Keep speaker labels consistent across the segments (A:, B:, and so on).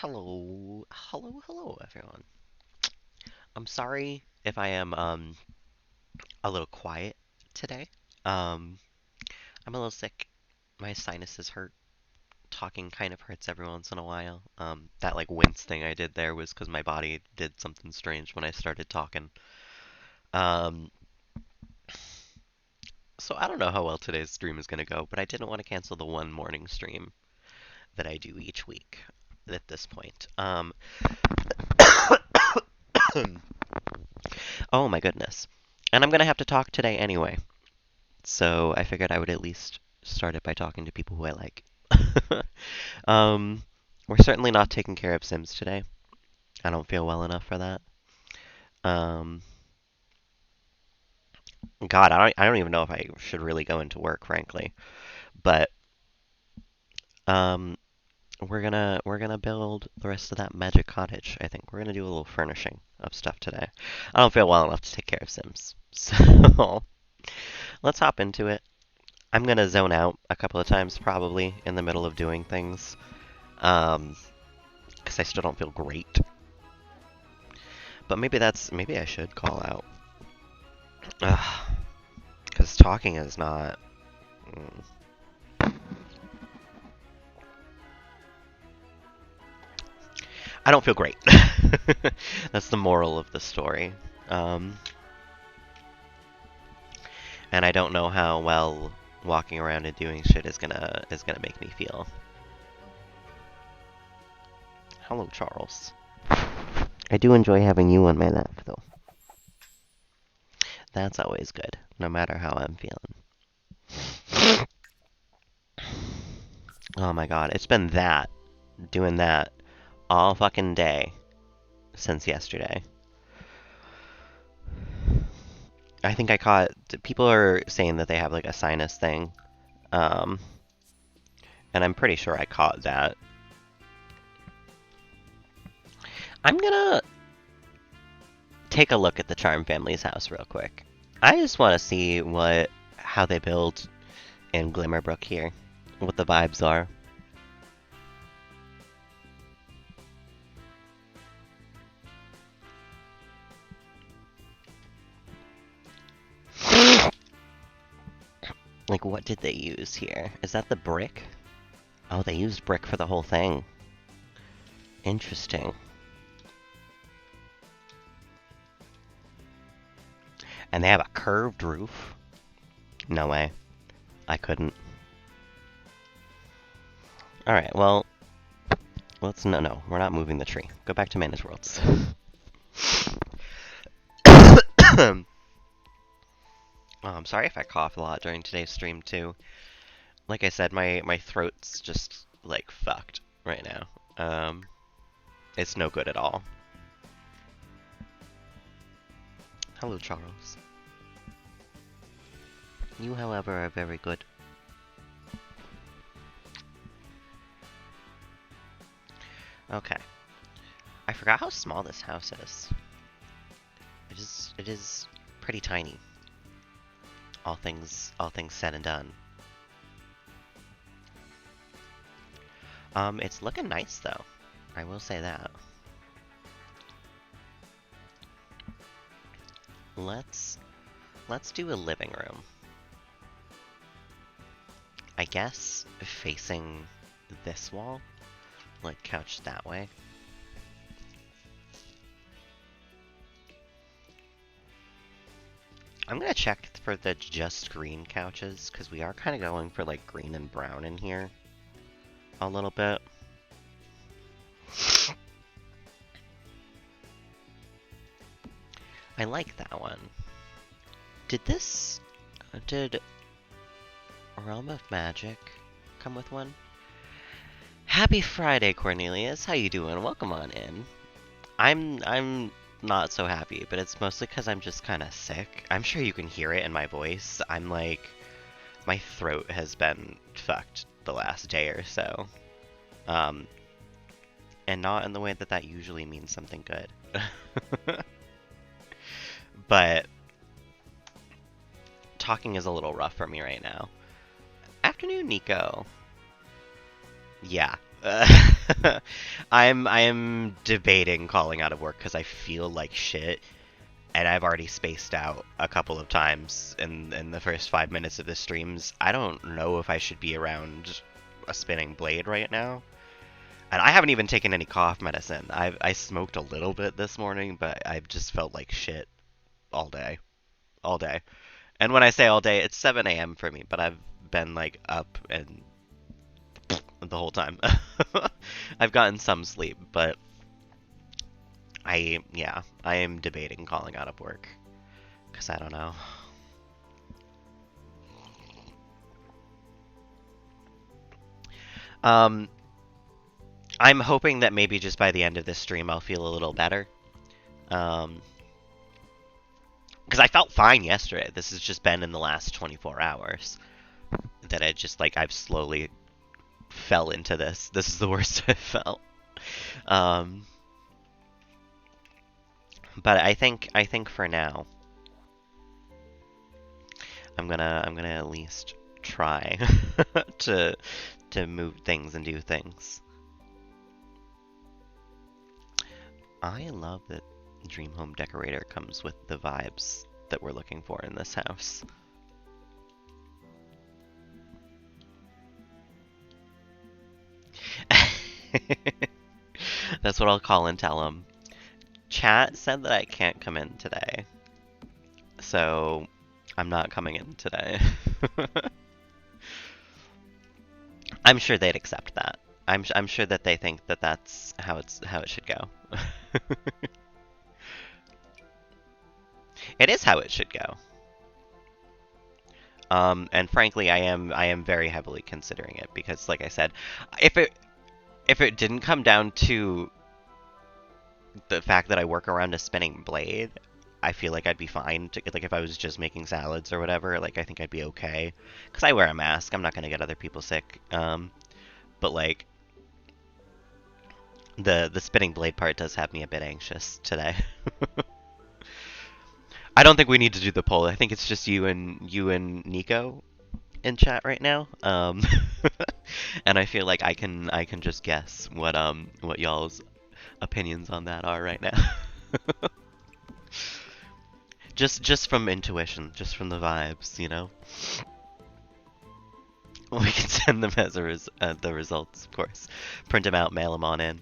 A: Hello, everyone. I'm sorry if I am a little quiet today. Um, I'm a little sick. My sinuses hurt. Talking kind of hurts every once in a while. That like wince thing I did there was because my body did something strange when I started talking. Um, so I don't know how well today's stream is gonna go, but I didn't want to cancel the one morning stream that I do each week at this point. Oh my goodness. And I'm gonna have to talk today anyway. So I figured I would at least start it by talking to people who I like. um, we're certainly not taking care of Sims today. I don't feel well enough for that. Um, God, I don't even know if I should really go into work, frankly. But um, we're gonna build the rest of that magic cottage. I think we're gonna do a little furnishing of stuff today. I don't feel well enough to take care of Sims, so let's hop into it. I'm gonna zone out a couple of times probably in the middle of doing things. Um, because I still don't feel great. But maybe I should call out. Because talking is not. mm, I don't feel great. That's the moral of the story. Um, and I don't know how well walking around and doing shit is gonna make me feel. Hello, Charles. I do enjoy having you on my lap, though. That's always good, no matter how I'm feeling. Oh my god, it's been doing that all fucking day since yesterday. I think I caught. People are saying that they have like a sinus thing, um, and I'm pretty sure I caught that. I'm gonna take a look at the Charm family's house real quick. I just want to see how they build in Glimmerbrook here, what the vibes are. Like, what did they use here? Is that the brick? Oh, they used brick for the whole thing. Interesting. And they have a curved roof? No way. I couldn't. Alright, well, no, we're not moving the tree. Go back to Manage Worlds. Oh, I'm sorry if I cough a lot during today's stream, too. Like I said, my throat's just, like, fucked right now. It's no good at all. Hello, Charles. You, however, are very good. Okay. I forgot how small this house is. It is pretty tiny. All things said and done. It's looking nice though. I will say that. Let's do a living room. I guess facing this wall, like couch that way. I'm gonna check for the just green couches, because we are kind of going for like green and brown in here a little bit. I like that one. Did Realm of Magic come with one? Happy Friday, Cornelius. How you doing? Welcome on in. I'm not so happy, but it's mostly because I'm just kind of sick. I'm sure you can hear it in my voice. I'm like, my throat has been fucked the last day or so. And not in the way that that usually means something good. But talking is a little rough for me right now. Afternoon, Nico. Yeah. I'm debating calling out of work because I feel like shit, and I've already spaced out a couple of times in the first 5 minutes of the streams. I don't know if I should be around a spinning blade right now. And I haven't even taken any cough medicine. I smoked a little bit this morning, but I've just felt like shit all day. All day. And when I say all day, it's 7 a.m. for me, but I've been like up and the whole time. I've gotten some sleep, but I am debating calling out of work because I don't know. Um, I'm hoping that maybe just by the end of this stream I'll feel a little better. Because I felt fine yesterday. This has just been in the last 24 hours that I've slowly fell into this. This is the worst I've felt. Um, but I think for now I'm gonna at least try to move things and do things. I love that Dream Home Decorator comes with the vibes that we're looking for in this house. That's what I'll call and tell him. Chat said that I can't come in today, so I'm not coming in today. I'm sure they'd accept that. I'm sure that they think that that's how it should go. It is how it should go. And frankly, I am very heavily considering it because, like I said, if it didn't come down to the fact that I work around a spinning blade, I feel like I'd be fine. Like if I was just making salads or whatever, like I think I'd be okay. Because I wear a mask, I'm not gonna get other people sick. But like the spinning blade part does have me a bit anxious today. I don't think we need to do the poll. I think it's just you and Nico in chat right now. And I feel like I can just guess what y'all's opinions on that are right now. Just from intuition, just from the vibes, you know. We can send them as the results, of course. Print them out, mail them on in.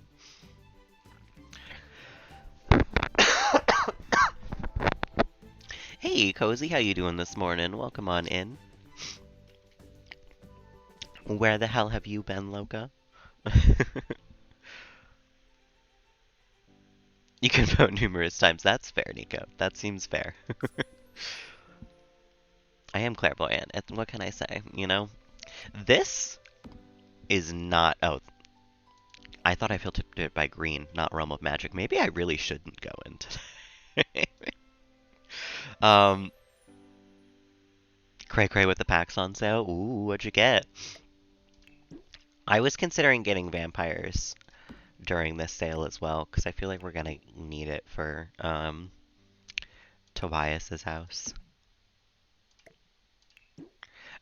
A: Hey, Cozy, how you doing this morning? Welcome on in. Where the hell have you been, Loca? You can vote numerous times. That's fair, Nico. That seems fair. I am clairvoyant. What can I say? You know? This is not... Oh, I thought I filtered it by green, not Realm of Magic. Maybe I really shouldn't go into Cray Cray with the packs on sale. Ooh, what'd you get? I was considering getting vampires during this sale as well, because I feel like we're gonna need it for Tobias's house.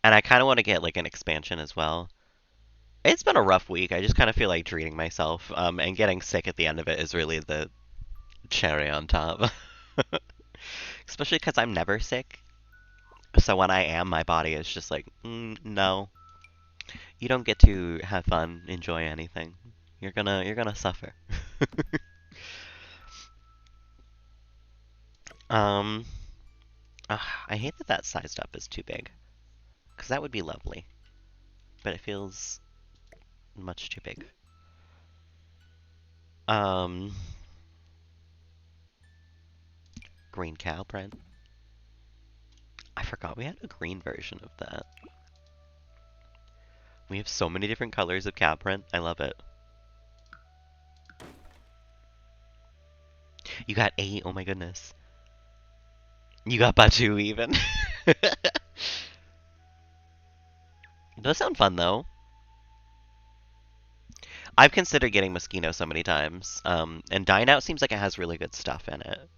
A: And I kind of want to get like an expansion as well. It's been a rough week. I just kind of feel like treating myself, and getting sick at the end of it is really the cherry on top. Especially because I'm never sick. So when I am, my body is just like, no, you don't get to have fun, enjoy anything. You're gonna suffer. um, I hate that that sized up is too big, because that would be lovely, but it feels much too big. Um, green cow print. I forgot we had a green version of that. We have so many different colors of cow print. I love it. You got 8. Oh my goodness. You got Batu even. Those sound fun though. I've considered getting Moschino so many times. And Dine Out seems like it has really good stuff in it.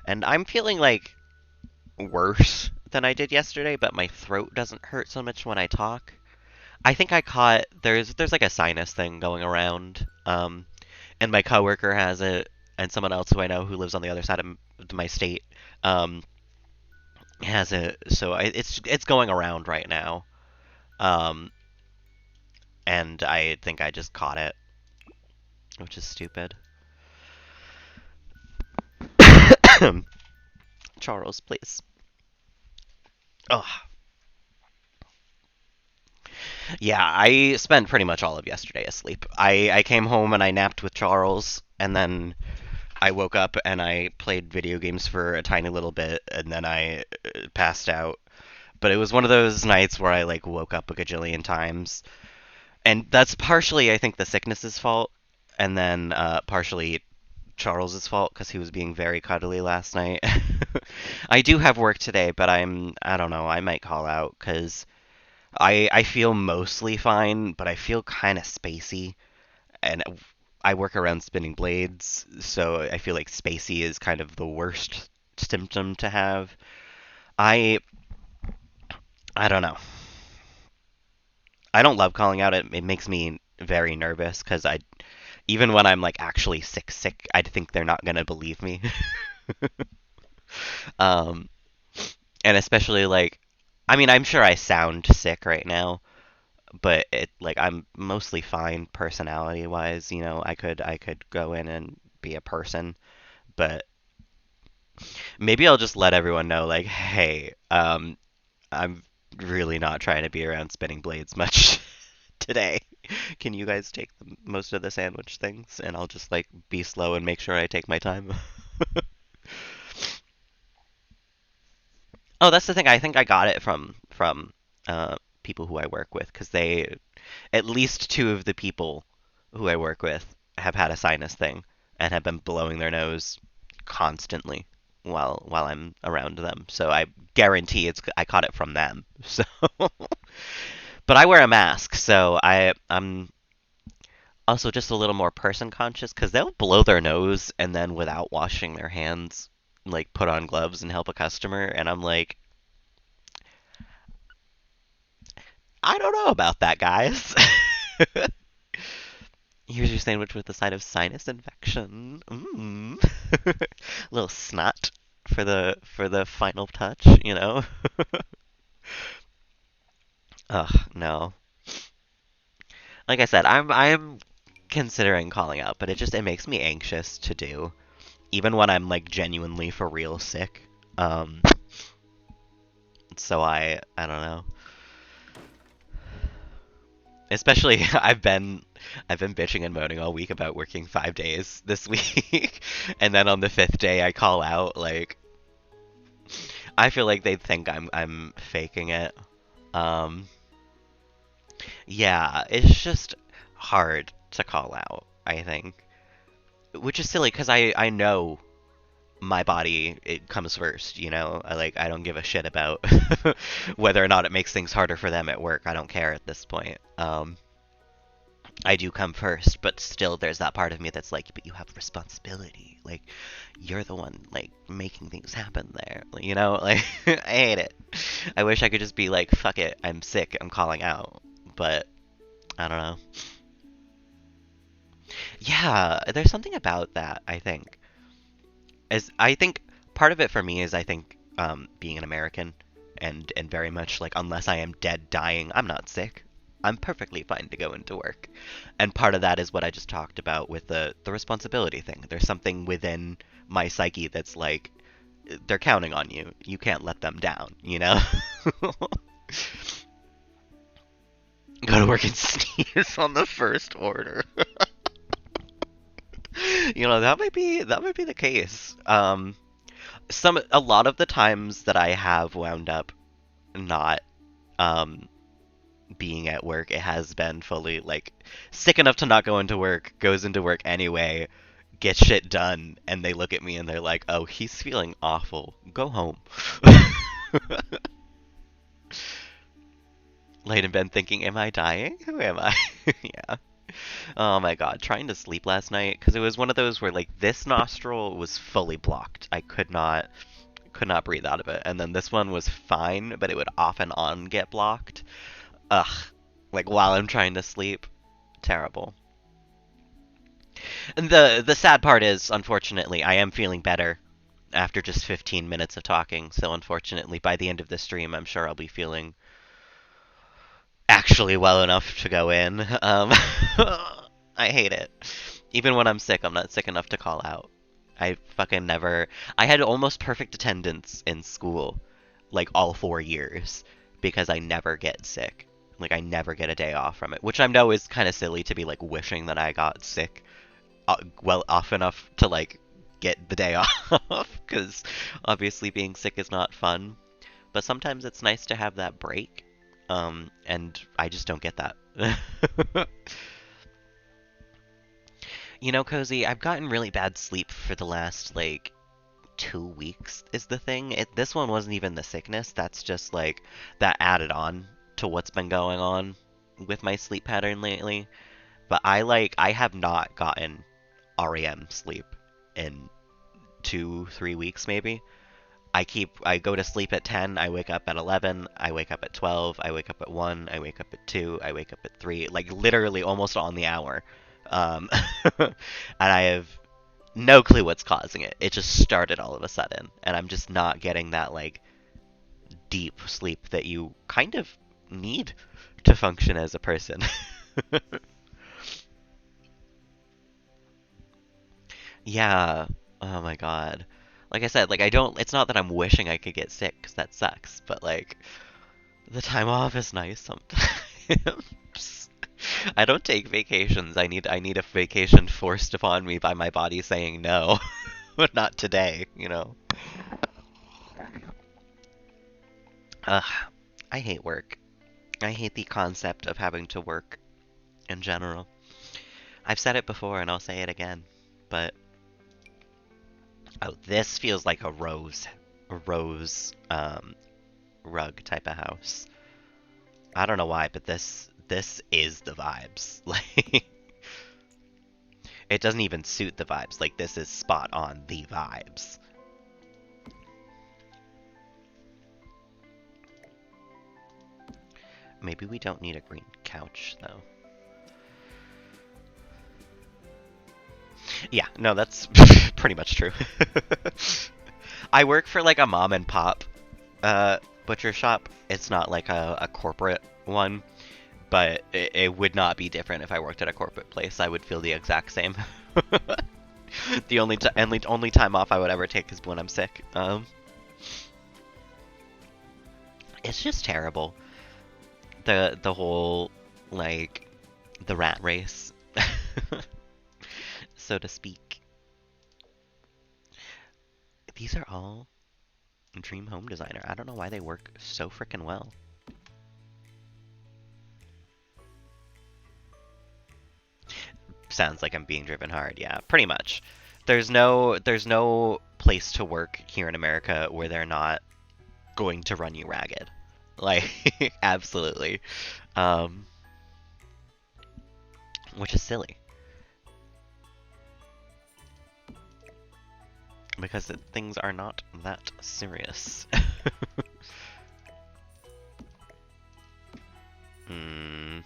A: And I'm feeling like worse than I did yesterday, but my throat doesn't hurt so much when I talk. I think I caught there's like a sinus thing going around. Um, and my coworker has it, and someone else who I know who lives on the other side of my state um, has it. So it's going around right now. Um, and I think I just caught it, which is stupid. Charles, please. Oh, yeah, I spent pretty much all of yesterday asleep. I came home and I napped with Charles, and then I woke up and I played video games for a tiny little bit, and then I passed out. But it was one of those nights where I like woke up a gajillion times, and that's partially I think the sickness's fault, and then partially Charles's fault because he was being very cuddly last night. I do have work today, but I don't know, I might call out because I feel mostly fine, but I feel kind of spacey, and I work around spinning blades, so I feel like spacey is kind of the worst symptom to have. I I don't know. I don't love calling out. It makes me very nervous because I even when I'm like actually sick, I think they're not gonna believe me. um, and especially like, I mean, I'm sure I sound sick right now, but it like I'm mostly fine personality wise. You know, I could go in and be a person, but maybe I'll just let everyone know like, hey, I'm really not trying to be around spinning blades much today. Can you guys take most of the sandwich things, and I'll just like be slow and make sure I take my time. Oh, that's the thing. I think I got it from people who I work with because they at least two of the people who I work with have had a sinus thing and have been blowing their nose constantly while I'm around them. So I guarantee I caught it from them. So, but I wear a mask, so I'm also just a little more person conscious because they'll blow their nose and then without washing their hands, like put on gloves and help a customer, and I'm like, I don't know about that, guys. Here's your sandwich with the side of sinus infection. A little snot for the final touch, you know. Ugh, no. Like I said, I'm considering calling out, but it makes me anxious to do, even when I'm like genuinely for real sick. Um, so I don't know. Especially I've been bitching and moaning all week about working 5 days this week, and then on the fifth day I call out. Like I feel like they'd think I'm faking it. Um, yeah, it's just hard to call out, I think, which is silly because I know my body it comes first, you know. I don't give a shit about whether or not it makes things harder for them at work. I don't care at this point. I do come first, but still there's that part of me that's like, but you have responsibility. Like you're the one like making things happen there. Like, you know, like I hate it. I wish I could just be like, fuck it, I'm sick, I'm calling out. But I don't know. Yeah, there's something about that, I think. As I think part of it for me is I think being an American and very much like unless I am dead dying, I'm not sick. I'm perfectly fine to go into work. And part of that is what I just talked about with the responsibility thing. There's something within my psyche that's like they're counting on you. You can't let them down, you know? Go to work and sneeze on the first order. You know, that might be the case. A lot of the times that I have wound up not um being at work, it has been fully like sick enough to not go into work, goes into work anyway, gets shit done, and they look at me and they're like, "Oh, he's feeling awful. Go home." Laid in bed thinking, "Am I dying? Who am I?" Yeah. Oh my god, trying to sleep last night because it was one of those where like this nostril was fully blocked. I could not breathe out of it, and then this one was fine, but it would off and on get blocked. Ugh, like while I'm trying to sleep, terrible. And the sad part is, unfortunately, I am feeling better after just 15 minutes of talking. So unfortunately, by the end of the stream, I'm sure I'll be feeling actually well enough to go in. I hate it. Even when I'm sick, I'm not sick enough to call out. I fucking never. I had almost perfect attendance in school, like all 4 years, because I never get sick. Like I never get a day off from it, which I know is kind of silly to be like wishing that I got sick, well off enough to like get the day off, because obviously being sick is not fun. But sometimes it's nice to have that break, and I just don't get that. You know, Cozy, I've gotten really bad sleep for the last, like, 2 weeks is the thing. This one wasn't even the sickness, that's just, like, that added on to what's been going on with my sleep pattern lately. But I have not gotten REM sleep in 2, 3 weeks maybe. I go to sleep at 10, I wake up at 11, I wake up at 12, I wake up at 1, I wake up at 2, I wake up at 3, like literally almost on the hour. Um, and I have no clue what's causing it. It just started all of a sudden, and I'm just not getting that like deep sleep that you kind of need to function as a person. Yeah. Oh my god. Like I said, like I don't. It's not that I'm wishing I could get sick, 'cause that sucks. But like the time off is nice sometimes. I don't take vacations. I need a vacation forced upon me by my body saying no, but not today. Ugh. I hate work. I hate the concept of having to work in general. I've said it before and I'll say it again, but oh, this feels like a rose rug type of house. I don't know why, but this is the vibes. Like it doesn't even suit the vibes. Like this is spot on the vibes. Maybe we don't need a green couch though. Yeah, no, that's pretty much true. I work for like a mom and pop butcher shop. It's not like a corporate one, but it would not be different if I worked at a corporate place. I would feel the exact same. The only time off I would ever take is when I'm sick. It's just terrible. The whole like the rat race, so to speak. These are all Dream Home Designer. I don't know why they work so freaking well. Sounds like I'm being driven hard. Yeah, pretty much. There's no place to work here in America where they're not going to run you ragged. Like absolutely. Um, which is silly because things are not that serious. Hmm.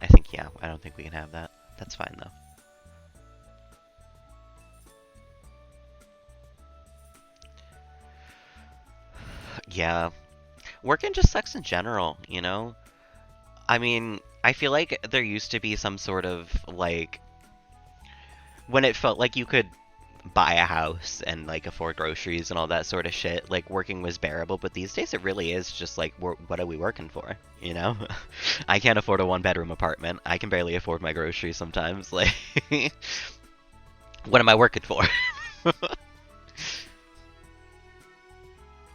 A: I think yeah. I don't think we can have that. That's fine though. Yeah, working just sucks in general, you know? I mean, I feel like there used to be some sort of like when it felt like you could buy a house and like afford groceries and all that sort of shit, like working was bearable, but these days it really is just like what are we working for, you know? I can't afford a one-bedroom apartment. I can barely afford my groceries sometimes. Like what am I working for?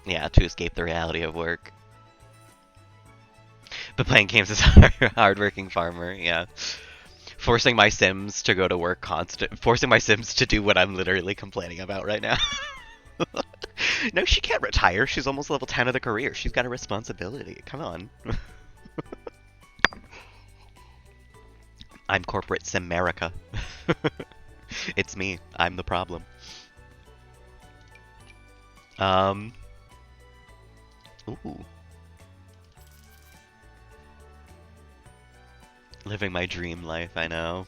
A: Yeah, to escape the reality of work. But playing games is a hardworking farmer, yeah. Forcing my Sims to go to work forcing my Sims to do what I'm literally complaining about right now. No, she can't retire. She's almost level 10 of the career. She's got a responsibility. Come on. I'm corporate Simerica. It's me. I'm the problem. Ooh. Living my dream life, I know.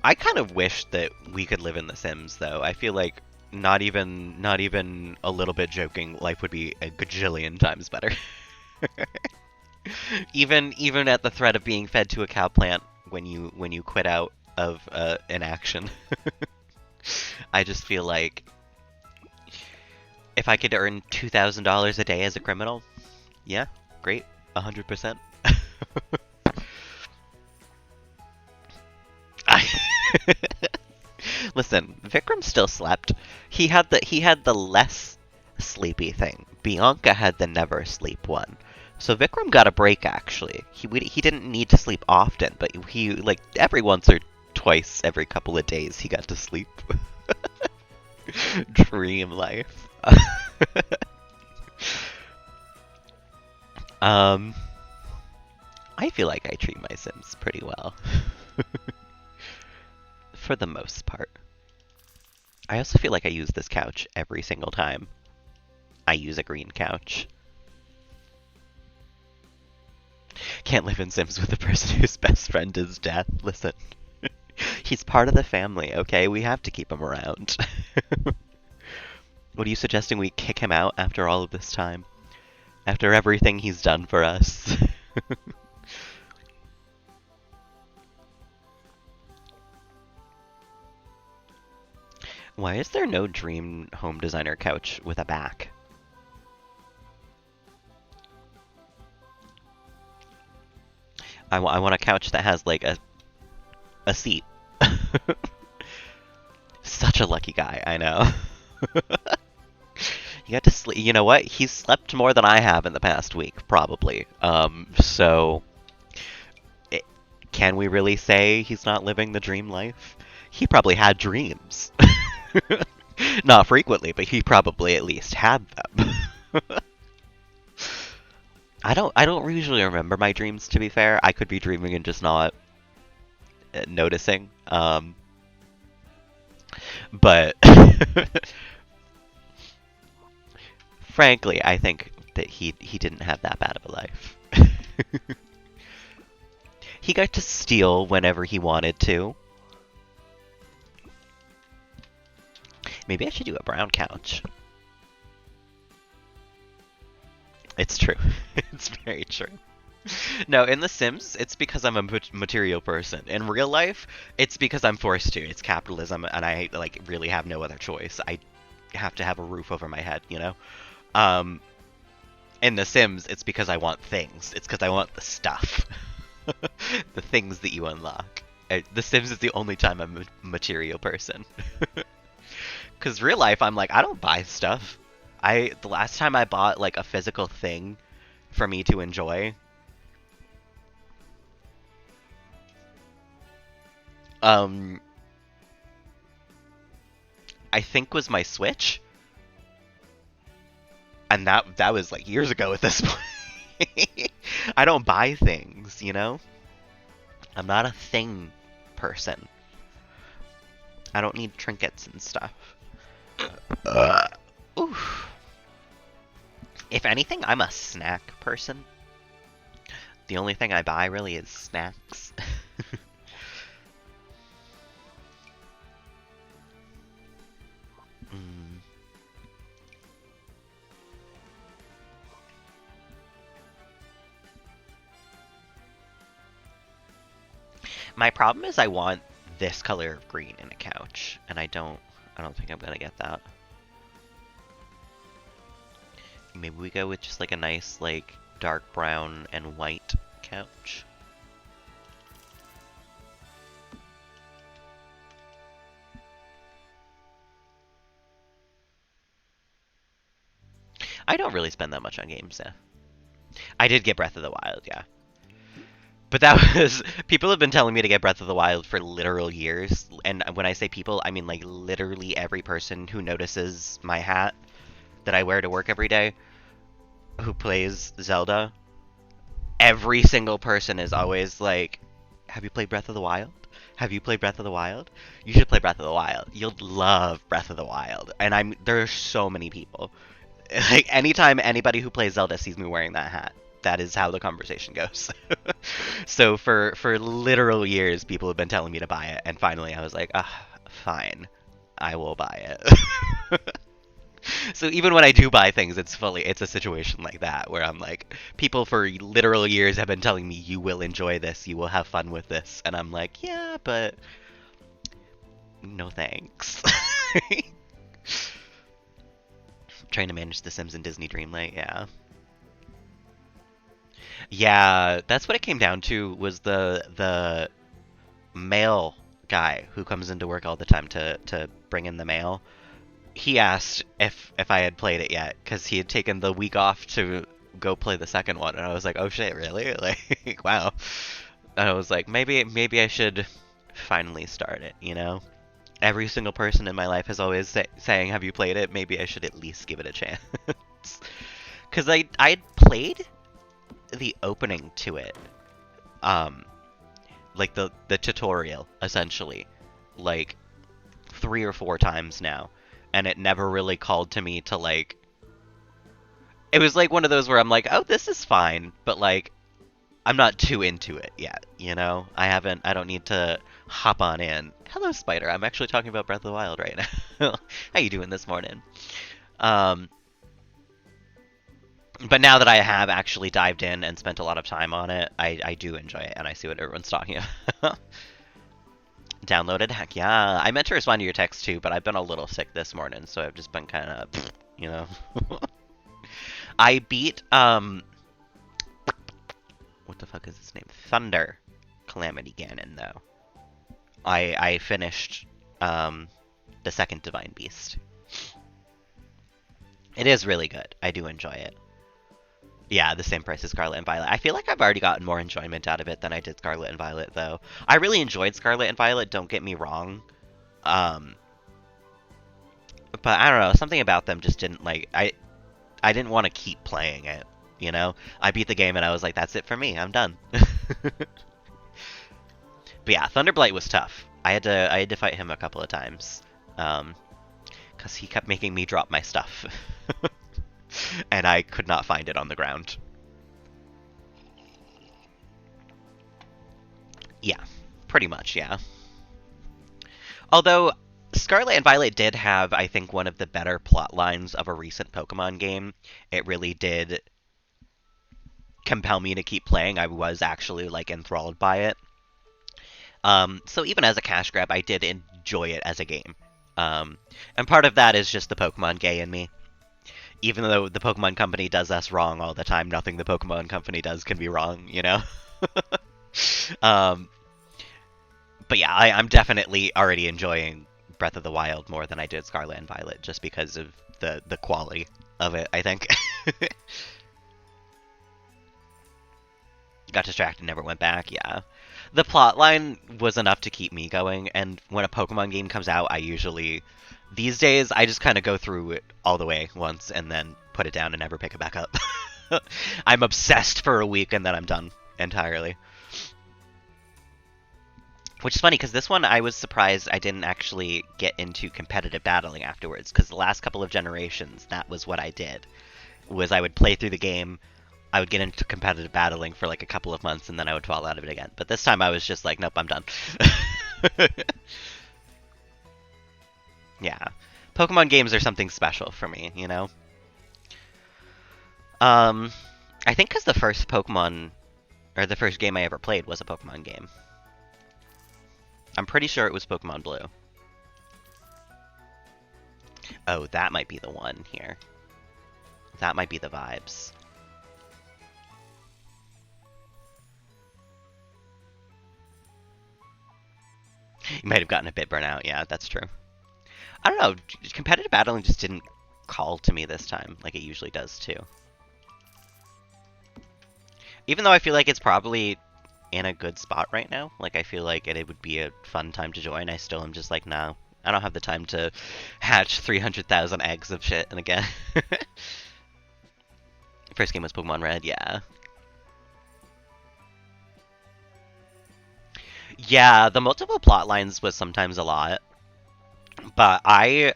A: I kind of wish that we could live in The Sims, though. I feel like not even a little bit joking, life would be a gajillion times better. Even at the threat of being fed to a cow plant when you quit out of an action. I just feel like if I could earn $2,000 a day as a criminal, yeah, great, 100%. Listen, Vikram still slept. He had the less sleepy thing. Bianca had the never sleep one. So Vikram got a break actually. He didn't need to sleep often, but he like every once or twice every couple of days he got to sleep. Dream life. um I feel like I treat my Sims pretty well. For the most part. I also feel like I use this couch every single time I use a green couch. Can't live in Sims with a person whose best friend is death. Listen, he's part of the family, okay? We have to keep him around. What are you suggesting we kick him out after all of this time? After everything he's done for us? Why is there no dream home designer couch with a back? I want a couch that has like a seat. Such a lucky guy, I know. You got to sleep. You know what? He's slept more than I have in the past week, probably. So it, can we really say he's not living the dream life? He probably had dreams. Not frequently, but he probably at least had them. I don't usually remember my dreams, to be fair. I could be dreaming and just not noticing. But frankly, I think that he didn't have that bad of a life. He got to steal whenever he wanted to. Maybe I should do a brown couch. It's true. It's very true. No, in The Sims, it's because I'm a material person. In real life, it's because I'm forced to. It's capitalism, and I like really have no other choice. I have to have a roof over my head, you know? Um, in The Sims, it's because I want things. It's because I want the stuff. The things that you unlock. The Sims is the only time I'm a material person. Because real life, I'm like, I don't buy stuff. The last time I bought like a physical thing for me to enjoy, um, I think was my Switch, and that was like years ago at this point. I don't buy things, you know? I'm not a thing person. I don't need trinkets and stuff. Oof. If anything, I'm a snack person. The only thing I buy really is snacks. Mm. My problem is I want this color of green in a couch, and I don't think I'm gonna get that. Maybe we go with just like a nice like dark brown and white couch. I don't really spend that much on games, yeah. I did get Breath of the Wild, yeah. But that was people have been telling me to get Breath of the Wild for literal years, and when I say people, I mean like literally every person who notices my hat that I wear to work every day who plays Zelda. Every single person is always like, "Have you played Breath of the Wild? Have you played Breath of the Wild? You should play Breath of the Wild. You'll love Breath of the Wild." And there are so many people. Like anytime anybody who plays Zelda sees me wearing that hat, that is how the conversation goes. So for literal years, people have been telling me to buy it, and finally I was like, ah, fine, I will buy it. So even when I do buy things, it's a situation like that where I'm like, people for literal years have been telling me you will enjoy this, you will have fun with this, and I'm like, yeah, but no thanks. Trying to manage The Sims and Disney Dreamlight, yeah. Yeah, that's what it came down to was the mail guy who comes into work all the time to bring in the mail. He asked if I had played it yet because he had taken the week off to go play the second one, and I was like, oh shit, really? Like, wow. And I was like, maybe I should finally start it, you know? Every single person in my life is always saying, have you played it? Maybe I should at least give it a chance. Because I'd played the opening to it, um, like the tutorial, essentially, like 3 or 4 times now, and it never really called to me to, like, it was like one of those where I'm like, oh, this is fine, but like I'm not too into it yet, you know? I don't need to hop on in. Hello, Spider. I'm actually talking about Breath of the Wild right now. How you doing this morning? Um, but now that I have actually dived in and spent a lot of time on it, I do enjoy it, and I see what everyone's talking about. Downloaded? Heck yeah. I meant to respond to your text too, but I've been a little sick this morning, so I've just been kind of, you know. I beat, what the fuck is his name? Thunder Calamity Ganon, though. I finished the second Divine Beast. It is really good. I do enjoy it. Yeah, the same price as Scarlet and Violet. I feel like I've already gotten more enjoyment out of it than I did Scarlet and Violet, though. I really enjoyed Scarlet and Violet, don't get me wrong. Um, but I don't know, something about them just didn't, like, I didn't want to keep playing it, you know? I beat the game and I was like, that's it for me, I'm done. But yeah, Thunderblight was tough. I had to fight him a couple of times. Because he kept making me drop my stuff. And I could not find it on the ground. Yeah, pretty much, yeah. Although, Scarlet and Violet did have, I think, one of the better plot lines of a recent Pokemon game. It really did compel me to keep playing. I was actually, like, enthralled by it. So even as a cash grab, I did enjoy it as a game. And part of that is just the Pokemon gay in me. Even though the Pokemon Company does us wrong all the time, nothing the Pokemon Company does can be wrong, you know? um, but yeah, I'm definitely already enjoying Breath of the Wild more than I did Scarlet and Violet, just because of the quality of it, I think. Got distracted, never went back, yeah. The plotline was enough to keep me going, and when a Pokemon game comes out, these days, I just kind of go through it all the way once and then put it down and never pick it back up. I'm obsessed for a week and then I'm done entirely. Which is funny, because this one I was surprised I didn't actually get into competitive battling afterwards, because the last couple of generations, that was what I did. Was I would play through the game, I would get into competitive battling for like a couple of months, and then I would fall out of it again. But this time I was just like, nope, I'm done. Yeah. Pokemon games are something special for me, you know? I think because the first Pokemon, or the first game I ever played was a Pokemon game. I'm pretty sure it was Pokemon Blue. Oh, that might be the one here. That might be the vibes. You might have gotten a bit burnt out. Yeah, that's true. I don't know. Competitive battling just didn't call to me this time, like it usually does too. Even though I feel like it's probably in a good spot right now, like I feel like it would be a fun time to join, I still am just like, no, I don't have the time to hatch 300,000 eggs of shit and again. First game was Pokemon Red, yeah. Yeah, the multiple plot lines was sometimes a lot, but I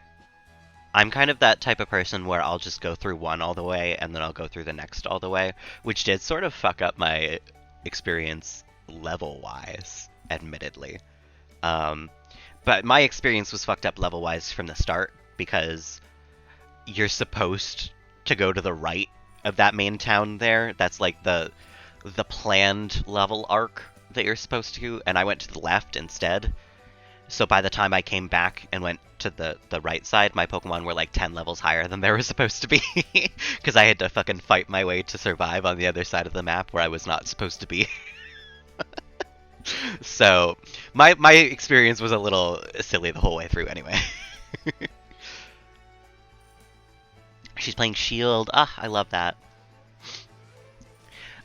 A: I'm kind of that type of person where I'll just go through one all the way and then I'll go through the next all the way, which did sort of fuck up my experience level wise, admittedly. Um, but my experience was fucked up level wise from the start because you're supposed to go to the right of that main town there. That's like the planned level arc that you're supposed to, and I went to the left instead. So by the time I came back and went to the right side, my Pokemon were like 10 levels higher than they were supposed to be. Because I had to fucking fight my way to survive on the other side of the map where I was not supposed to be. So my experience was a little silly the whole way through anyway. She's playing Shield. Ah, I love that.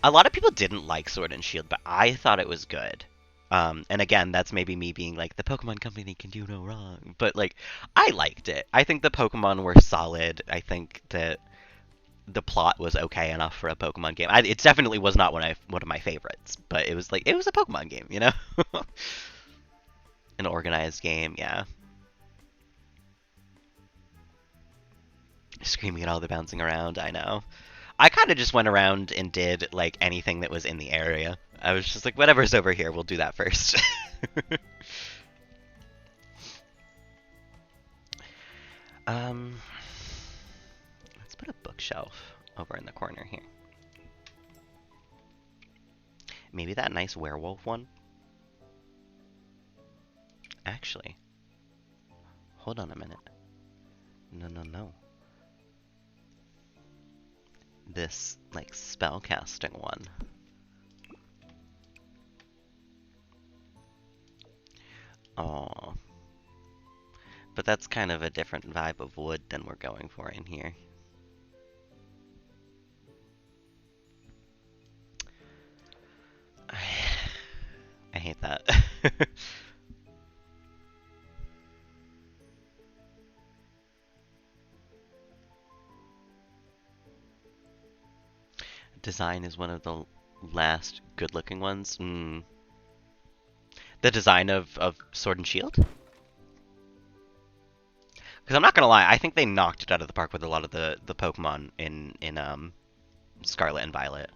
A: A lot of people didn't like Sword and Shield, but I thought it was good. And again, that's maybe me being like, the Pokemon Company can do no wrong. But, like, I liked it. I think the Pokemon were solid. I think that the plot was okay enough for a Pokemon game. It definitely was not one of my favorites, but it was like, it was a Pokemon game, you know? An organized game, yeah. Screaming at all the bouncing around, I know. I kind of just went around and did, like, anything that was in the area. I was just like, whatever's over here, we'll do that first. um, let's put a bookshelf over in the corner here. Maybe that nice werewolf one? Actually, hold on a minute. No, no, no. This, like, spellcasting one. Oh. But that's kind of a different vibe of wood than we're going for in here. I hate that. Design is one of the last good-looking ones. Mm. The design of Sword and Shield? Because I'm not gonna lie, I think they knocked it out of the park with a lot of the Pokemon in Scarlet and Violet.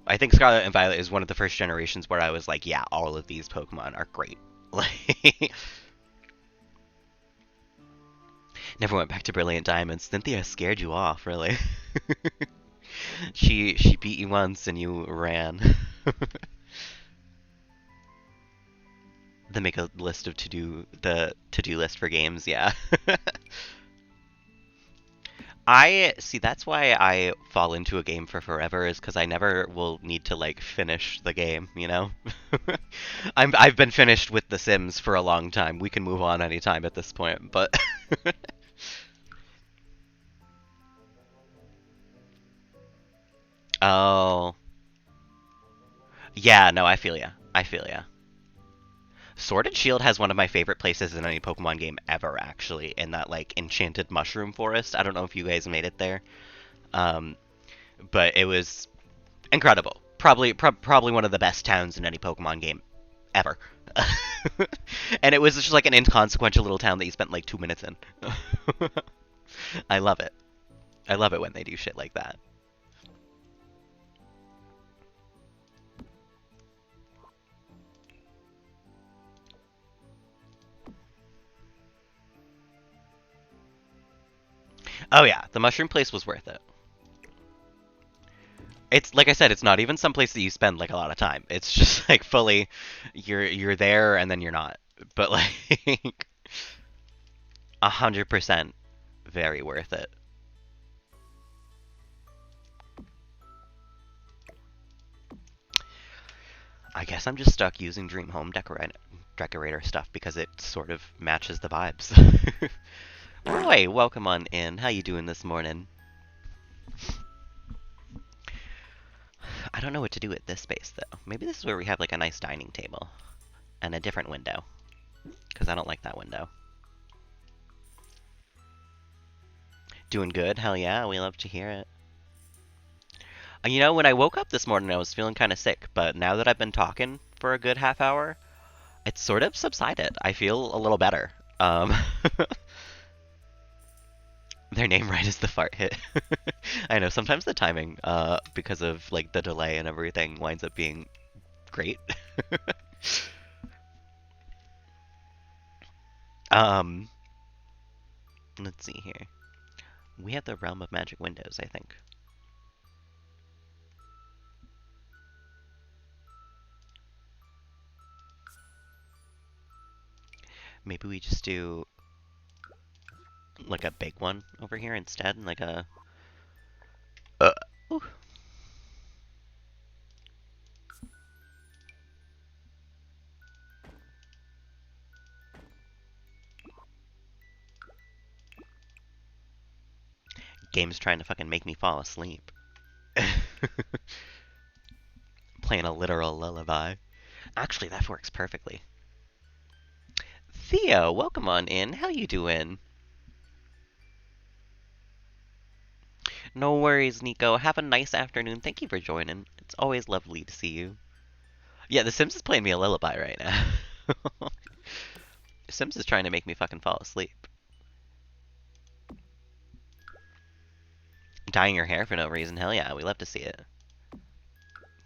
A: I think Scarlet and Violet is one of the first generations where I was like, yeah, all of these Pokemon are great. Like, never went back to Brilliant Diamonds. Cynthia scared you off, really. She beat you once and you ran. Then make a list of the to-do list for games, yeah. I see that's why I fall into a game for forever is because I never will need to like finish the game, you know? I've been finished with The Sims for a long time. We can move on anytime at this point, but oh. Yeah, no, I feel ya. I feel ya. Sword and Shield has one of my favorite places in any Pokemon game ever, actually, in that like enchanted mushroom forest. I don't know if you guys made it there, um, but it was incredible. Probably one of the best towns in any Pokemon game ever. And it was just like an inconsequential little town that you spent like 2 minutes in. I love it. I love it when they do shit like that. Oh yeah, the mushroom place was worth it. It's like I said, it's not even some place that you spend like a lot of time. It's just like fully, you're there and then you're not. But like 100% very worth it. I guess I'm just stuck using Dream Home decorator stuff because it sort of matches the vibes. Roy, welcome on in. How you doing this morning? I don't know what to do with this space though. Maybe this is where we have like a nice dining table and a different window because I don't like that window. Doing good? Hell yeah, we love to hear it. You know, when I woke up this morning, I was feeling kind of sick, but now that I've been talking for a good half hour, it's sort of subsided. I feel a little better. Their name right as the fart hit. I know, sometimes the timing, because of like the delay and everything, winds up being great. um, let's see here. We have the Realm of Magic windows, I think. Maybe we just do like a big one over here instead, like a. Ooh. Game's trying to fucking make me fall asleep. Playing a literal lullaby. Actually, that works perfectly. Theo, welcome on in. How you doing? No worries, Nico. Have a nice afternoon. Thank you for joining. It's always lovely to see you. Yeah, The Sims is playing me a lullaby right now. Sims is trying to make me fucking fall asleep. Dyeing your hair for no reason. Hell yeah, we love to see it.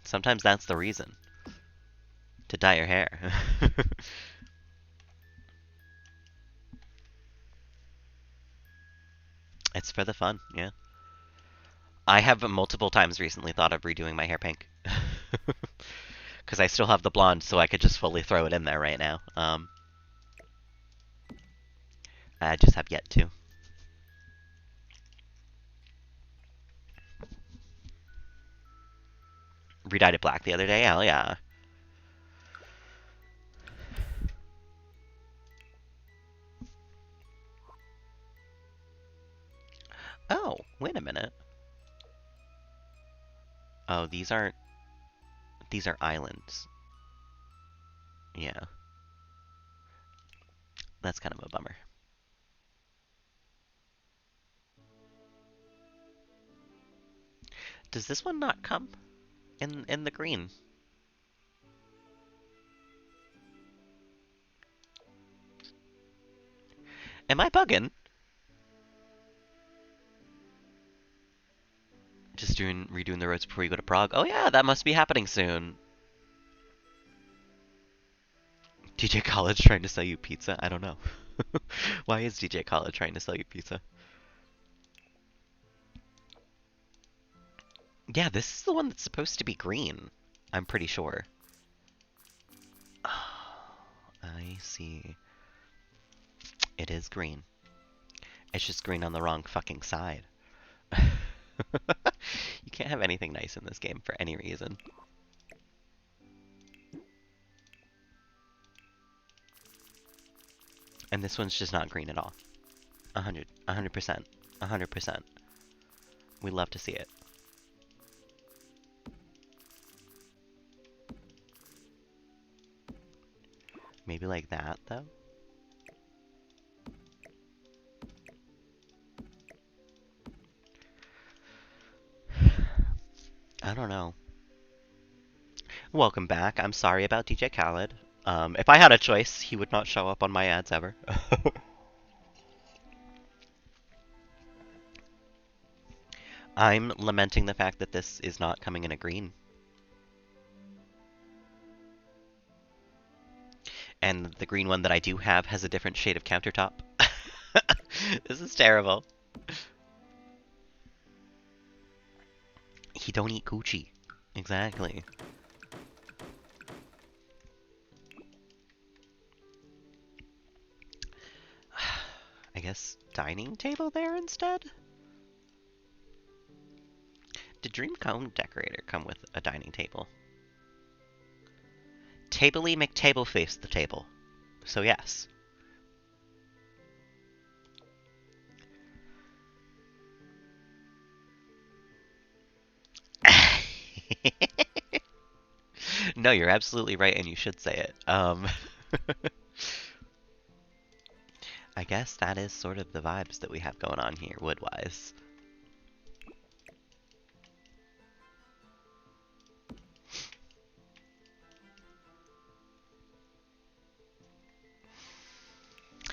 A: Sometimes that's the reason. To dye your hair. It's for the fun, yeah. I have multiple times recently thought of redoing my hair pink. Because I still have the blonde, so I could just fully throw it in there right now. I just have yet to. Redyed it black the other day? Hell yeah. Oh, wait a minute. Oh, these aren't... These are islands. Yeah. That's kind of a bummer. Does this one not come in the green? Am I bugging? Just redoing the roads before you go to Prague? Oh yeah, that must be happening soon. DJ Khaled trying to sell you pizza? I don't know. Why is DJ Khaled trying to sell you pizza? Yeah, this is the one that's supposed to be green. I'm pretty sure. Oh, I see. It is green. It's just green on the wrong fucking side. You can't have anything nice in this game for any reason. And this one's just not green at all. 100%. 100%. We love to see it. Maybe like that, though? I don't know. Welcome back. I'm sorry about DJ Khaled. If I had a choice, he would not show up on my ads ever. I'm lamenting the fact that this is not coming in a green. And the green one that I do have has a different shade of countertop. This is terrible. He don't eat Gucci. Exactly. I guess dining table there instead? Did Dream Cone Decorator come with a dining table? Tabley McTable faced the table. So yes. No, you're absolutely right, and you should say it. I guess that is sort of the vibes that we have going on here, wood-wise.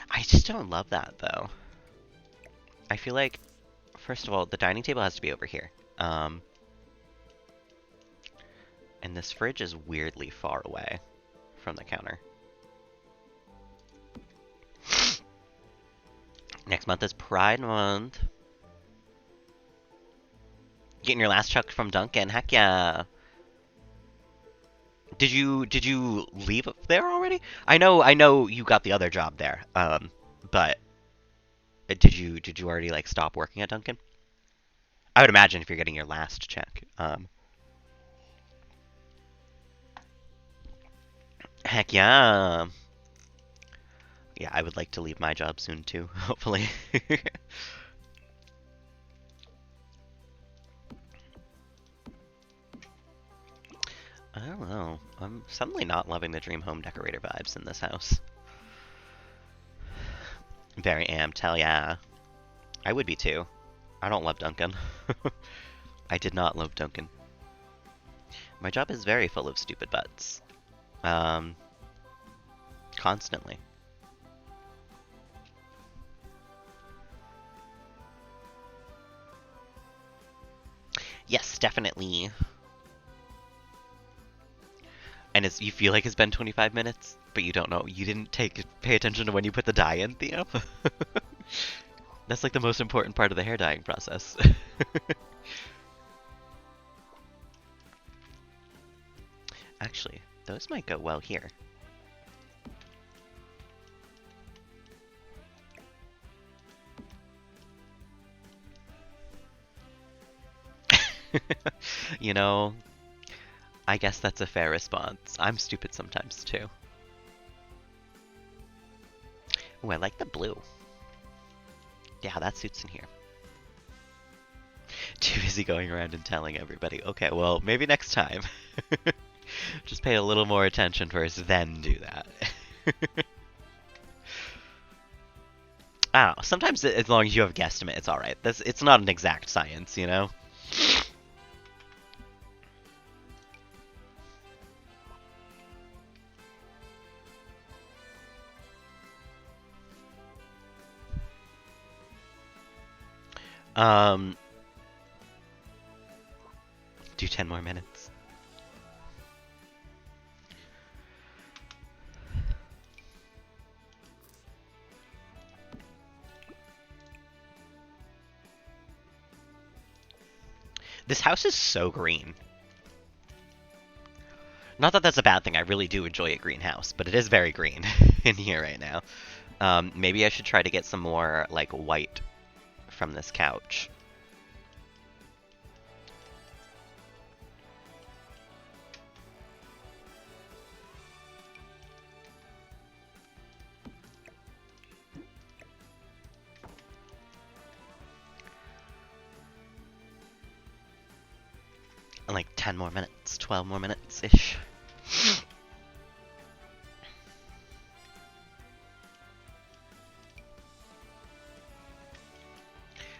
A: I just don't love that, though. I feel like, first of all, the dining table has to be over here. And this fridge is weirdly far away from the counter. Next month is Pride Month. Getting your last chuck from Duncan. Heck yeah. Did you leave up there already? I know you got the other job there. But did you already like stop working at Duncan? I would imagine if you're getting your last check. Heck yeah. Yeah, I would like to leave my job soon too, hopefully. I don't know. I'm suddenly not loving the dream home decorator vibes in this house. Very amped, hell yeah. I would be too. I don't love Duncan. I did not love Duncan. My job is very full of stupid butts. Constantly. Yes, definitely. And you feel like it's been 25 minutes, but you don't know. You didn't pay attention to when you put the dye in, Theo. That's like the most important part of the hair dyeing process. Actually, those might go well here. You know, I guess that's a fair response. I'm stupid sometimes too. Ooh, I like the blue. Yeah, that suits in here. Too busy going around and telling everybody. Okay, well, maybe next time. Just pay a little more attention first, then do that. I don't know. Sometimes, as long as you have a guesstimate, it's alright. It's not an exact science, you know? Do 10 more minutes. This house is so green. Not that that's a bad thing. I really do enjoy a greenhouse, but it is very green in here right now. Maybe I should try to get some more, like, white from this couch. Like 10 more minutes, 12 more minutes-ish.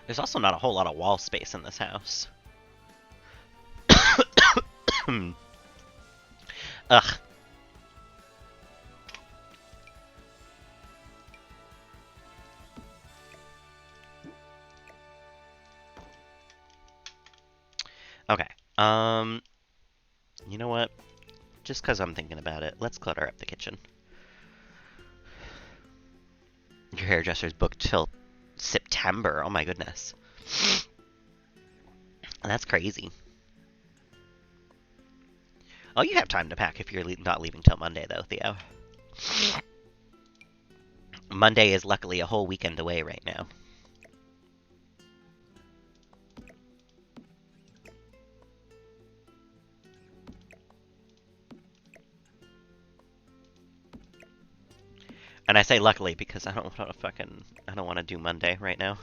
A: There's also not a whole lot of wall space in this house. Ugh. Okay. You know what? Just because I'm thinking about it, let's clutter up the kitchen. Your hairdresser's booked till September. Oh my goodness. That's crazy. Oh, you have time to pack if you're not leaving till Monday, though, Theo. Monday is luckily a whole weekend away right now. And I say luckily because I don't want to do Monday right now.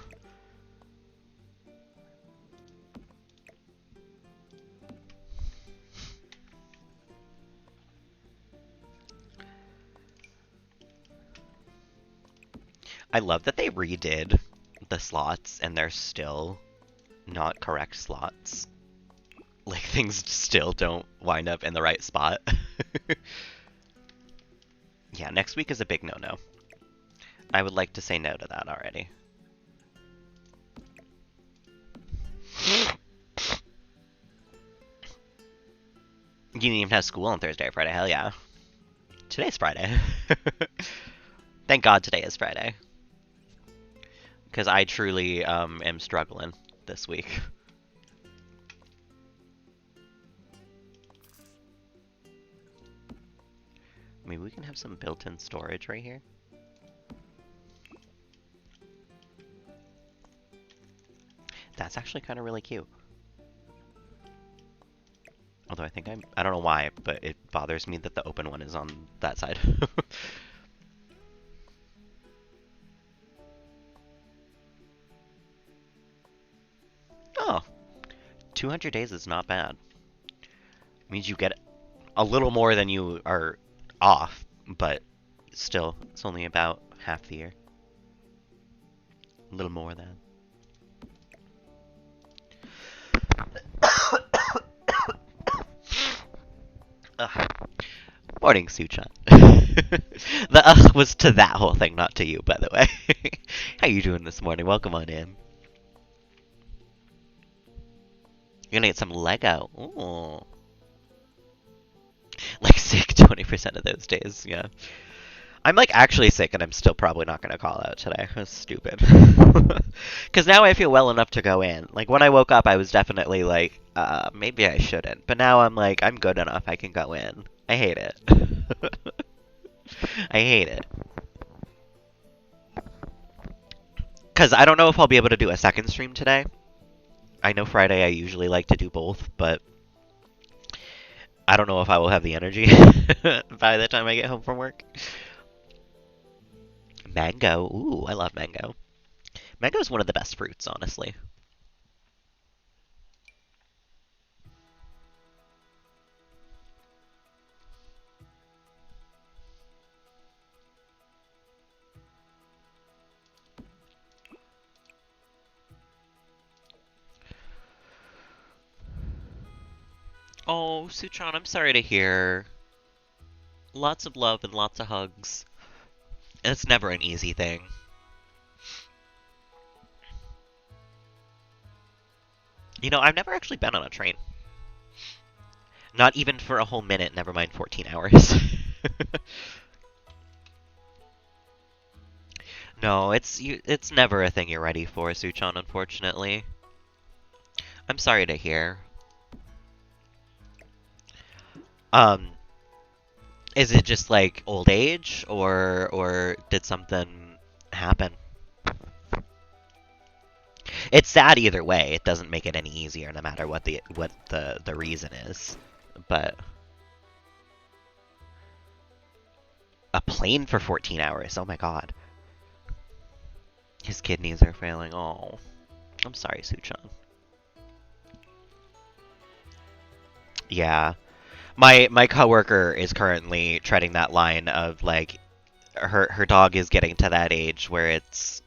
A: I love that they redid the slots and they're still not correct slots. Like, things still don't wind up in the right spot. Yeah, next week is a big no-no. I would like to say no to that already. You didn't even have school on Thursday or Friday. Hell yeah. Today's Friday. Thank God today is Friday. Because I truly am struggling this week. Maybe we can have some built-in storage right here. That's actually kind of really cute. Although I don't know why, but it bothers me that the open one is on that side. Oh, 200 days is not bad. Means you get a little more than you are off, but still, it's only about half the year. A little more than. Ugh. Morning, Suchan. The was to that whole thing, not to you, by the way. How you doing this morning? Welcome on in. You're gonna get some Lego. Ooh. Like sick 20% of those days, yeah. I'm like actually sick and I'm still probably not gonna call out today. That's stupid. Because now I feel well enough to go in. Like when I woke up I was definitely like, maybe I shouldn't. But now I'm like, I'm good enough, I can go in. I hate it. I hate it. Because I don't know if I'll be able to do a second stream today. I know Friday I usually like to do both, but I don't know if I will have the energy by the time I get home from work. Mango. Ooh, I love mango. Mango is one of the best fruits, honestly. Oh, Suchan, I'm sorry to hear. Lots of love and lots of hugs. And it's never an easy thing. You know, I've never actually been on a train. Not even for a whole minute, never mind 14 hours. No, it's never a thing you're ready for, Suchan, unfortunately. I'm sorry to hear. Um, is it just like old age or did something happen? It's sad either way. It doesn't make it any easier no matter what the reason is. But a plane for 14 hours. Oh my god. His kidneys are failing. Oh. I'm sorry, Suchan. Yeah. My coworker is currently treading that line of like her dog is getting to that age where it's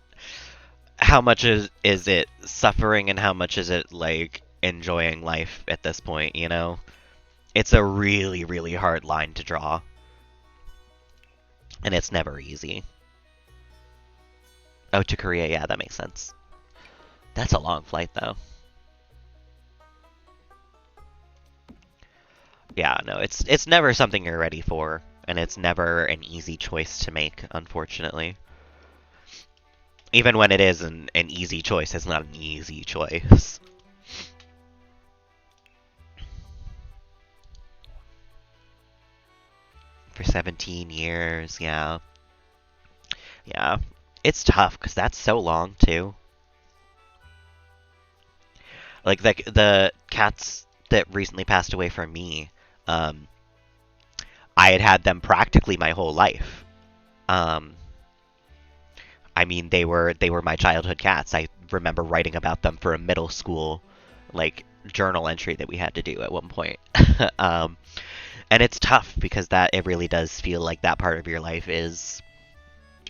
A: how much is it suffering and how much is it like enjoying life at this point, you know? It's a really, really hard line to draw. And it's never easy. Oh, to Korea, yeah, that makes sense. That's a long flight though. Yeah, no, it's never something you're ready for, and it's never an easy choice to make, unfortunately. Even when it is an easy choice, it's not an easy choice. For 17 years, yeah. Yeah. It's tough, because that's so long, too. Like, the cats that recently passed away from me, I had them practically my whole life. I mean, they were my childhood cats. I remember writing about them for a middle school, like, journal entry that we had to do at one point. um, and it's tough because it really does feel like that part of your life is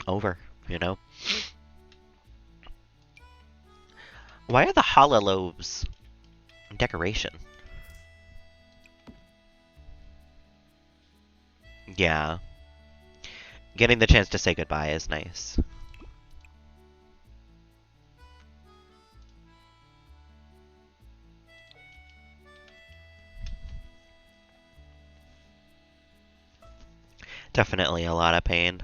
A: over, you know? Why are the challah loaves decoration? Yeah. Getting the chance to say goodbye is nice. Definitely a lot of pain.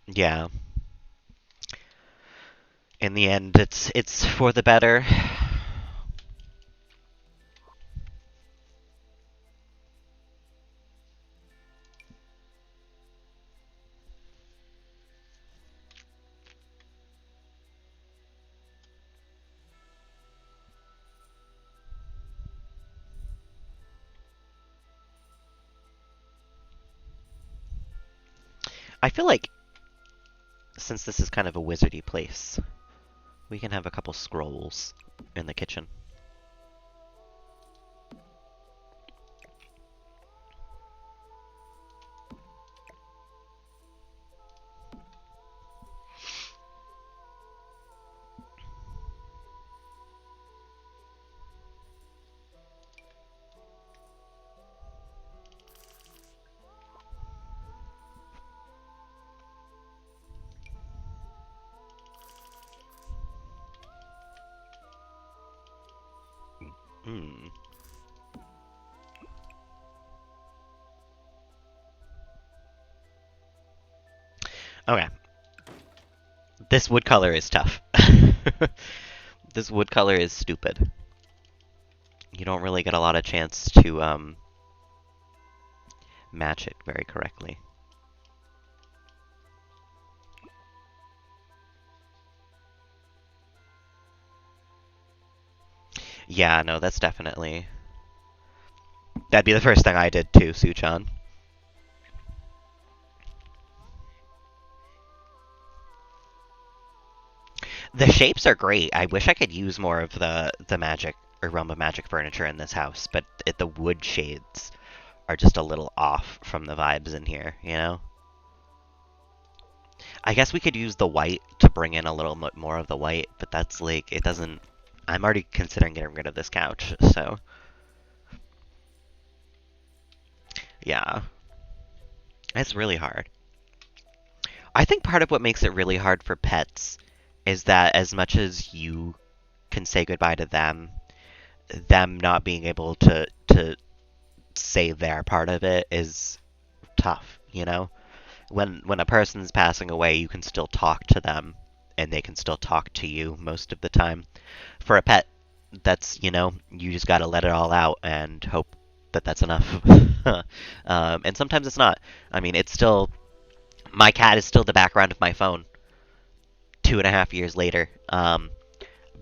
A: Yeah. In the end, it's for the better. I feel like since this is kind of a wizardy place, we can have a couple scrolls in the kitchen. Hmm. Okay. This wood color is tough. This wood color is stupid. You don't really get a lot of chance to match it very correctly. Yeah, no, that's definitely... That'd be the first thing I did too, Suchan. The shapes are great. I wish I could use more of the magic or realm of magic furniture in this house, but the wood shades are just a little off from the vibes in here, you know? I guess we could use the white to bring in a little more of the white, but that's like, it doesn't... I'm already considering getting rid of this couch, so... Yeah. It's really hard. I think part of what makes it really hard for pets is that as much as you can say goodbye to them not being able to say their part of it is tough, you know? When a person's passing away, you can still talk to them and they can still talk to you most of the time. For a pet, that's, you just got to let it all out and hope that that's enough. And sometimes it's not. I mean, it's still my cat is still the background of my phone 2.5 years later,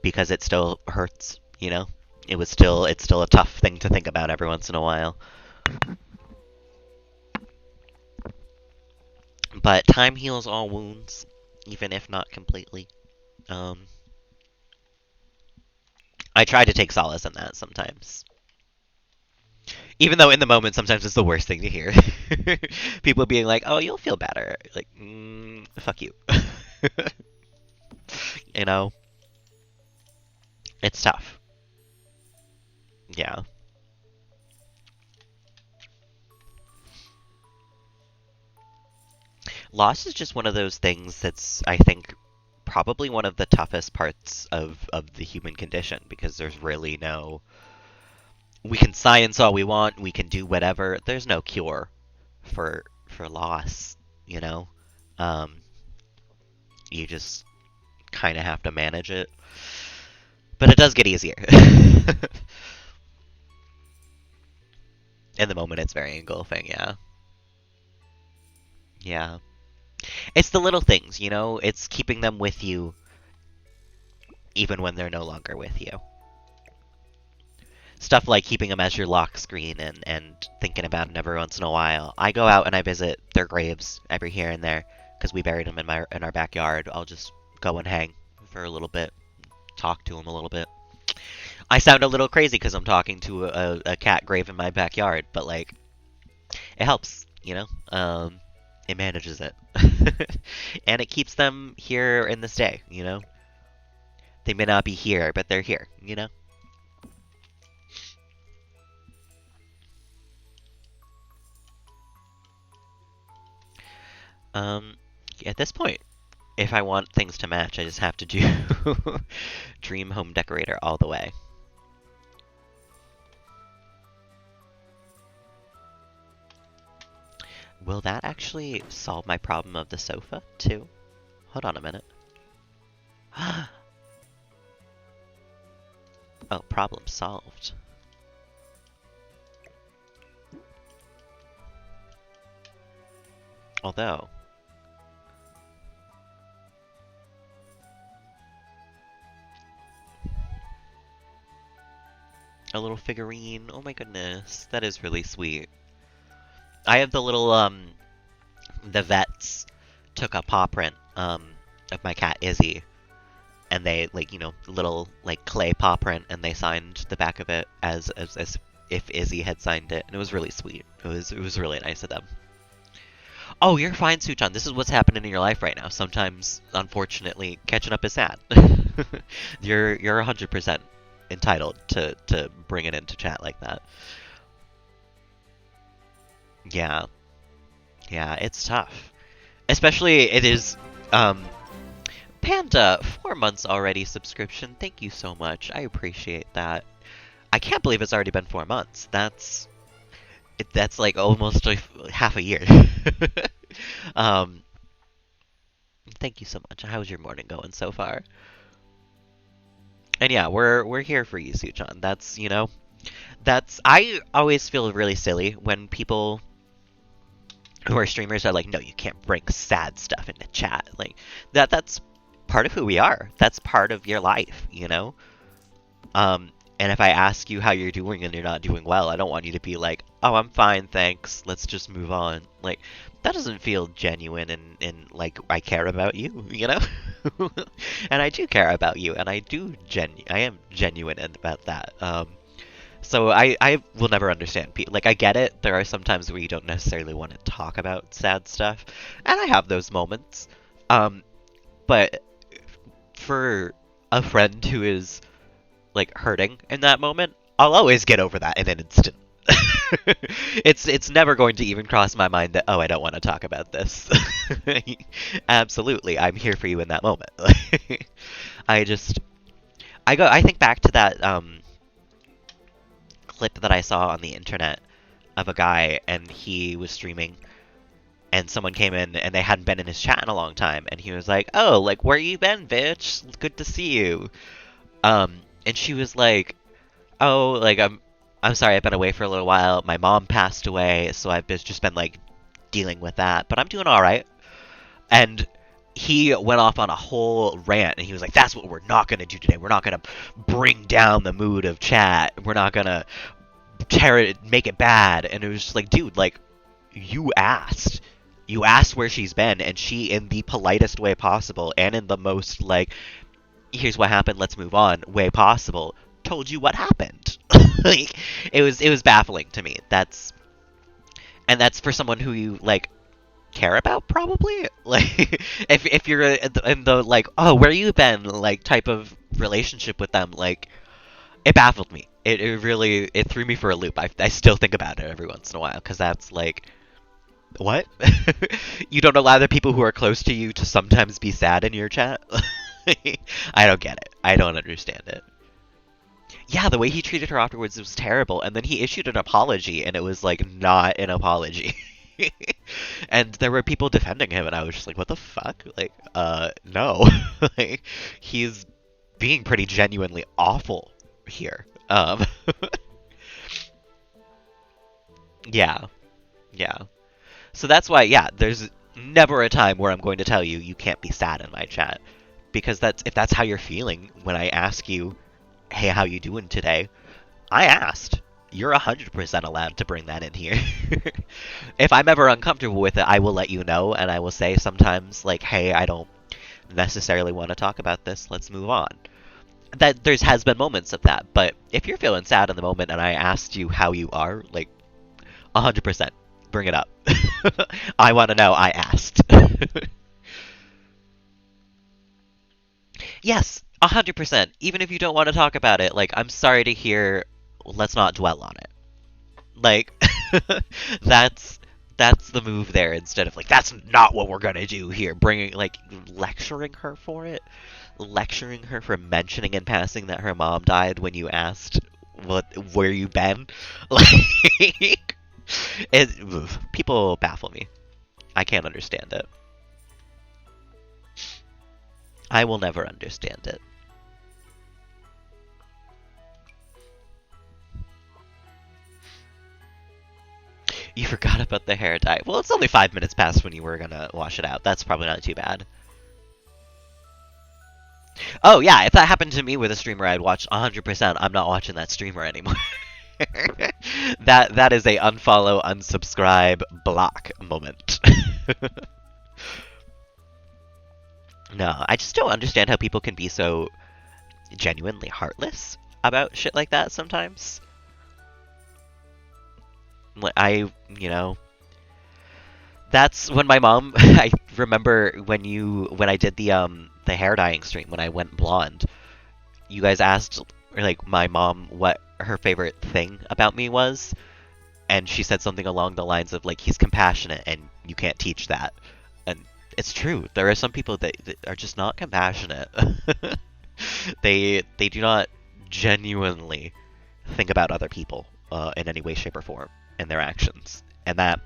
A: because it still hurts, you know? It's still a tough thing to think about every once in a while. But time heals all wounds, even if not completely. Um, I try to take solace in that sometimes. Even though in the moment, sometimes it's the worst thing to hear. People being like, "Oh, you'll feel better." Like, fuck you. You know, it's tough. Yeah. Loss is just one of those things that's, I think, probably one of the toughest parts of the human condition because there's really no. We can science all we want, we can do whatever. There's no cure for loss, you know? Um, you just kind of have to manage it. But it does get easier. In the moment, it's very engulfing, yeah. Yeah. It's the little things, you know? It's keeping them with you even when they're no longer with you. Stuff like keeping them as your lock screen and thinking about them every once in a while. I go out and I visit their graves every here and there because we buried them in our backyard. I'll just go and hang for a little bit, talk to them a little bit. I sound a little crazy because I'm talking to a cat grave in my backyard, but like it helps, you know. It manages it, and it keeps them here in this day. You know, they may not be here, but they're here. You know. Um, at this point, if I want things to match, I just have to do Dream Home Decorator all the way. Will that actually solve my problem of the sofa, too? Hold on a minute. Oh, problem solved. Although... A little figurine. Oh my goodness. That is really sweet. I have the little, the vets took a paw print, of my cat Izzy, and they, like, little, like, clay paw print, and they signed the back of it as if Izzy had signed it, and it was really sweet. It was really nice of them. Oh, you're fine, Suchan. This is what's happening in your life right now. Sometimes, unfortunately, catching up is sad. You're 100% entitled to bring it into chat like that. Yeah, yeah, it's tough. Especially it is, Panda, 4 months already subscription. Thank you so much. I appreciate that. I can't believe it's already been 4 months. That's like almost half a year. um, Thank you so much. How's your morning going so far? And yeah, we're here for you, Suchan. That's I always feel really silly when people who are streamers are like, no, you can't bring sad stuff into chat. Like that's part of who we are. That's part of your life. And if I ask you how you're doing and you're not doing well, I don't want you to be like, oh, I'm fine, thanks. Let's just move on. Like, that doesn't feel genuine and like I care about you? And I do care about you, and I am genuine about that. So I will never understand people. Like, I get it. There are some times where you don't necessarily want to talk about sad stuff, and I have those moments. But for a friend who is like hurting in that moment, I'll always get over that in an instant. It's never going to even cross my mind that, oh, I don't want to talk about this. Absolutely, I'm here for you in that moment. I just I think back to that clip that I saw on the internet of a guy, and he was streaming, and someone came in and they hadn't been in his chat in a long time, and he was like, oh, like, where you been, bitch? Good to see you. And she was like, oh, like, I'm sorry, I've been away for a little while. My mom passed away, so I've just been, like, dealing with that, but I'm doing all right. And he went off on a whole rant, and he was like, that's what we're not going to do today. We're not going to bring down the mood of chat. We're not going to make it bad. And it was just like, dude, like, you asked. You asked where she's been, and she, in the politest way possible, and in the most, like, here's what happened, let's move on way possible, told you what happened. Like, it was baffling to me. That's for someone who you, like, care about, probably. Like, if you're in the like, oh, where you been, like, type of relationship with them, like, it baffled me. It really threw me for a loop. I still think about it every once in a while, because that's like, what? You don't allow the people who are close to you to sometimes be sad in your chat? I don't get it. I don't understand it. Yeah, the way he treated her afterwards was terrible, and then he issued an apology, and it was, like, not an apology. And there were people defending him, and I was just like, what the fuck? Like, no. Like, he's being pretty genuinely awful here. Yeah, yeah. So that's why, yeah, there's never a time where I'm going to tell you you can't be sad in my chat. Because if that's how you're feeling when I ask you, hey, how you doing today? I asked. You're 100% allowed to bring that in here. If I'm ever uncomfortable with it, I will let you know, and I will say sometimes, like, hey, I don't necessarily want to talk about this. Let's move on. That has been moments of that, but if you're feeling sad in the moment and I asked you how you are, like, 100%, bring it up. I want to know I asked. Yes, 100%. Even if you don't want to talk about it, like, I'm sorry to hear, let's not dwell on it. Like, that's That's the move there instead of like, that's not what we're gonna do here. Bringing, like, lecturing her for it. Lecturing her for mentioning in passing that her mom died when you asked where you been. Like, people baffle me. I can't understand it. I will never understand it. You forgot about the hair dye. Well, it's only 5 minutes past when you were gonna wash it out. That's probably not too bad. Oh, yeah, if that happened to me with a streamer I'd watch 100%, I'm not watching that streamer anymore. That is a unfollow, unsubscribe, block moment. No, I just don't understand how people can be so genuinely heartless about shit like that sometimes. You know, that's when my mom. I remember when I did the hair dyeing stream when I went blonde. You guys asked like my mom what her favorite thing about me was, and she said something along the lines of like he's compassionate and you can't teach that. And it's true. There are some people that are just not compassionate. They do not genuinely think about other people in any way, shape, or form in their actions, and that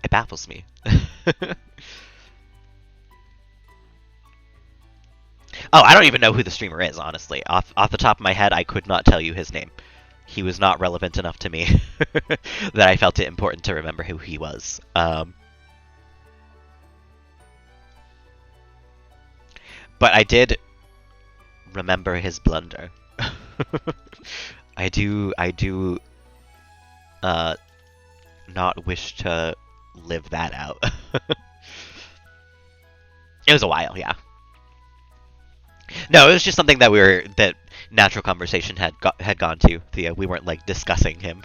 A: it baffles me. Oh, I don't even know who the streamer is, honestly. Off the top of my head, I could not tell you his name. He was not relevant enough to me that I felt it important to remember who he was. But I did remember his blunder. I do not wish to live that out. It was a while, yeah. No, it was just something that natural conversation had gone to. We weren't like discussing him.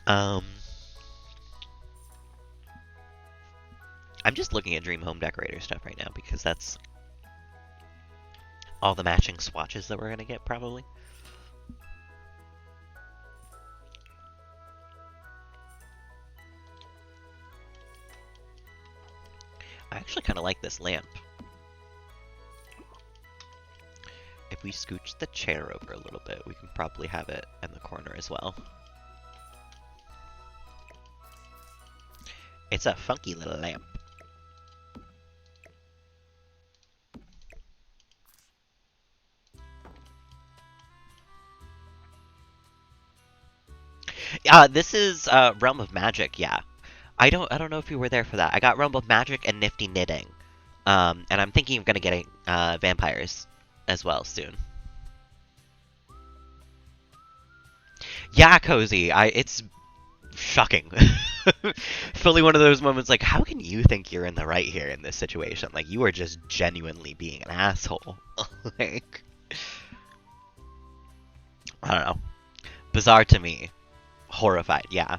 A: I'm just looking at Dream Home Decorator stuff right now because that's all the matching swatches that we're gonna get probably. I actually kind of like this lamp. If we scooch the chair over a little bit, we can probably have it in the corner as well. It's a funky little lamp. This is Realm of Magic, yeah. I don't know if you were there for that. I got Realm of Magic and Nifty Knitting. And I'm thinking of getting vampires as well soon. Yeah, Cozy. It's shocking. Fully one of those moments like, how can you think you're in the right here in this situation? Like, you are just genuinely being an asshole. Like, I don't know. Bizarre to me. Horrified, yeah.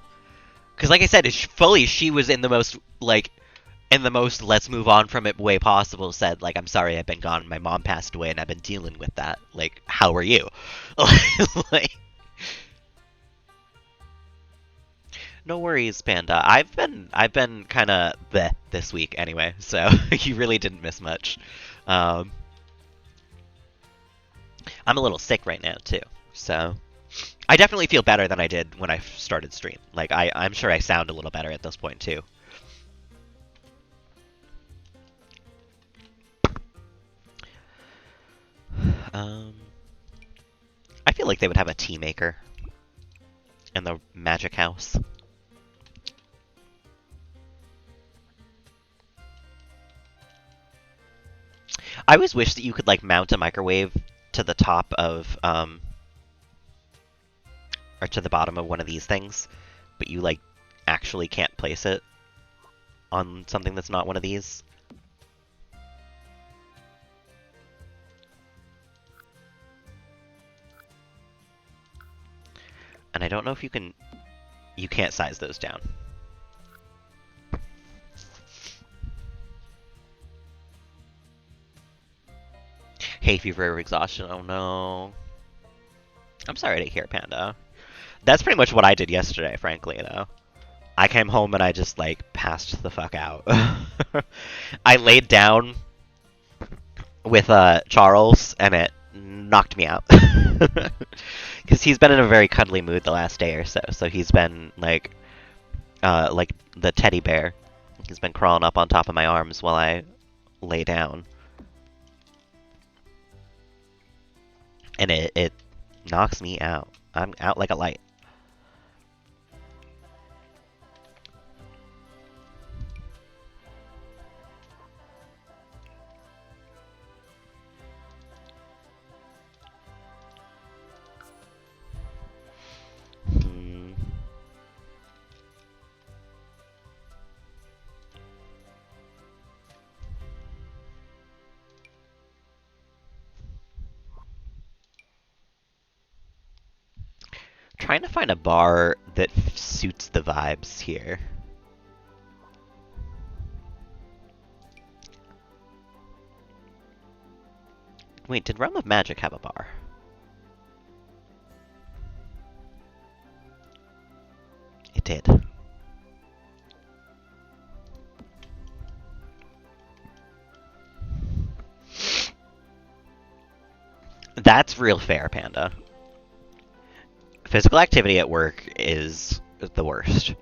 A: Because like I said, she was in the most, like, let's move on from it way possible, said, like, I'm sorry I've been gone, my mom passed away, and I've been dealing with that. Like, how are you? Like, no worries, Panda. I've been kind of bleh this week anyway, so you really didn't miss much. I'm a little sick right now, too, so... I definitely feel better than I did when I started stream. Like, I'm sure I sound a little better at this point, too. I feel like they would have a tea maker in the magic house. I always wish that you could, like, mount a microwave to the top of, or to the bottom of one of these things, but you, like, actually can't place it on something that's not one of these. And I don't know if you can't size those down. Hay fever or exhaustion, oh no. I'm sorry to hear, Panda. That's pretty much what I did yesterday, frankly, though. I came home and I just, like, passed the fuck out. I laid down with Charles, and it knocked me out. Because he's been in a very cuddly mood the last day or so. So he's been, like the teddy bear. He's been crawling up on top of my arms while I lay down. And it knocks me out. I'm out like a light. Hmm. Trying to find a bar that suits the vibes here. Wait, did Realm of Magic have a bar? It did. That's real fair, Panda. Physical activity at work is the worst.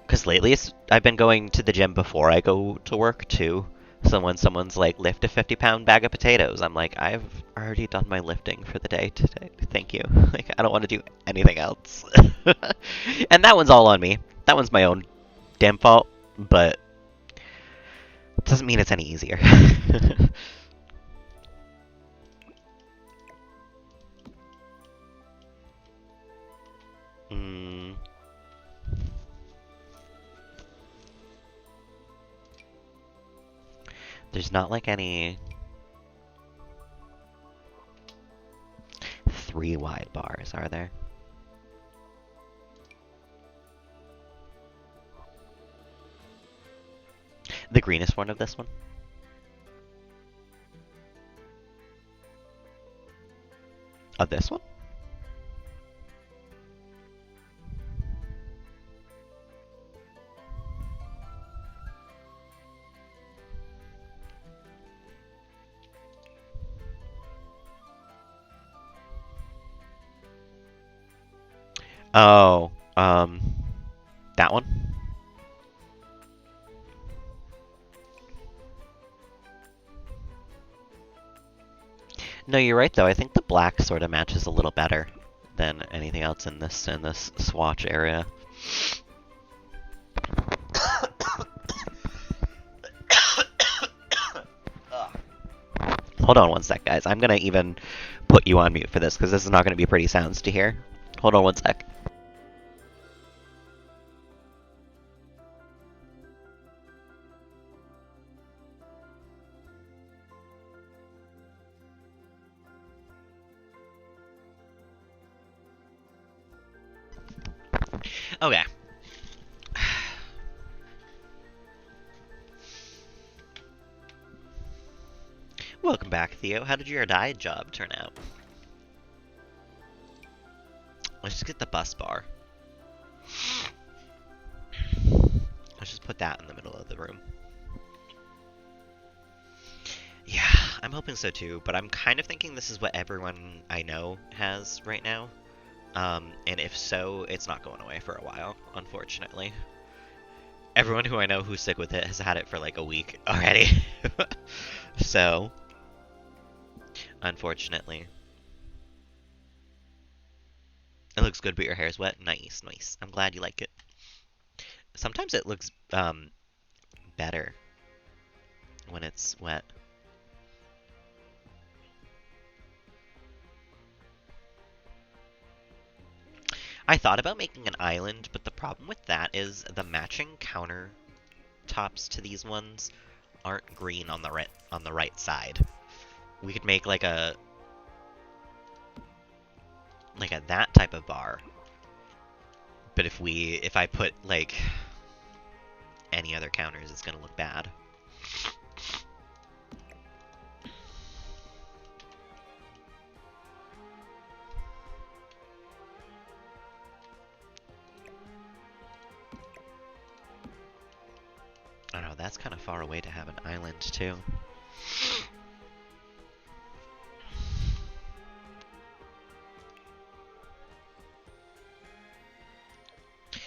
A: Because lately I've been going to the gym before I go to work, too. So when someone's like, lift a 50-pound bag of potatoes, I'm like, I've already done my lifting for the day today. Thank you. Like, I don't want to do anything else. And that one's all on me. That one's my own damn fault, but it doesn't mean it's any easier. mm. There's not like any 3 wide bars, are there? The greenest one of this one? Of this one? Oh, that one? No, you're right though. I think the black sort of matches a little better than anything else in this swatch area. Hold on one sec, guys. I'm gonna even put you on mute for this because this is not gonna be pretty sounds to hear. Hold on one sec. Okay. Welcome back, Theo. How did your dye job turn out? Let's just get the bus bar. Let's just put that in the middle of the room. Yeah, I'm hoping so too, but I'm kind of thinking this is what everyone I know has right now. And if so, it's not going away for a while, unfortunately. Everyone who I know who's sick with it has had it for like a week already. So, unfortunately. It looks good, but your hair's wet. Nice, nice. I'm glad you like it. Sometimes it looks better when it's wet. I thought about making an island, but the problem with that is the matching countertops to these ones aren't green on the right side. We could make like a that type of bar. But if I put like any other counters, it's gonna look bad. it's kind of far away to have an island, too.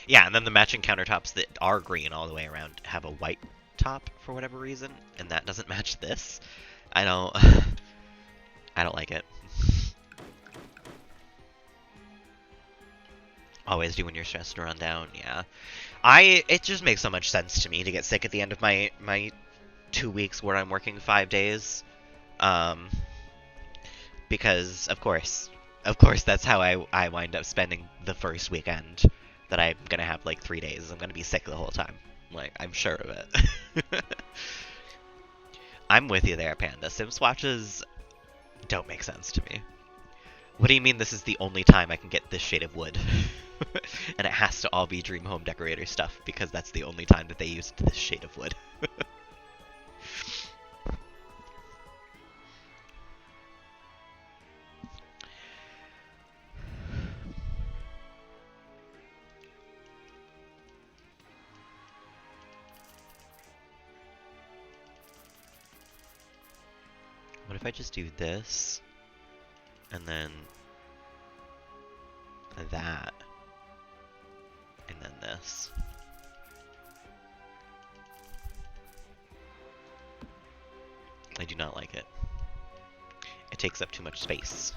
A: Yeah, and then the matching countertops that are green all the way around have a white top for whatever reason, and that doesn't match this. I don't... I don't like it. Always do when you're stressed to run down, yeah. It just makes so much sense to me to get sick at the end of my 2 weeks where I'm working 5 days. Because, of course, that's how I wind up spending the first weekend that I'm gonna have like 3 days. I'm gonna be sick the whole time. Like, I'm sure of it. I'm with you there, Panda. Sim swatches don't make sense to me. What do you mean this is the only time I can get this shade of wood? And it has to all be Dream Home Decorator stuff, because that's the only time that they used this shade of wood. What if I just do this, and then that, and then this? I do not like it. It takes up too much space.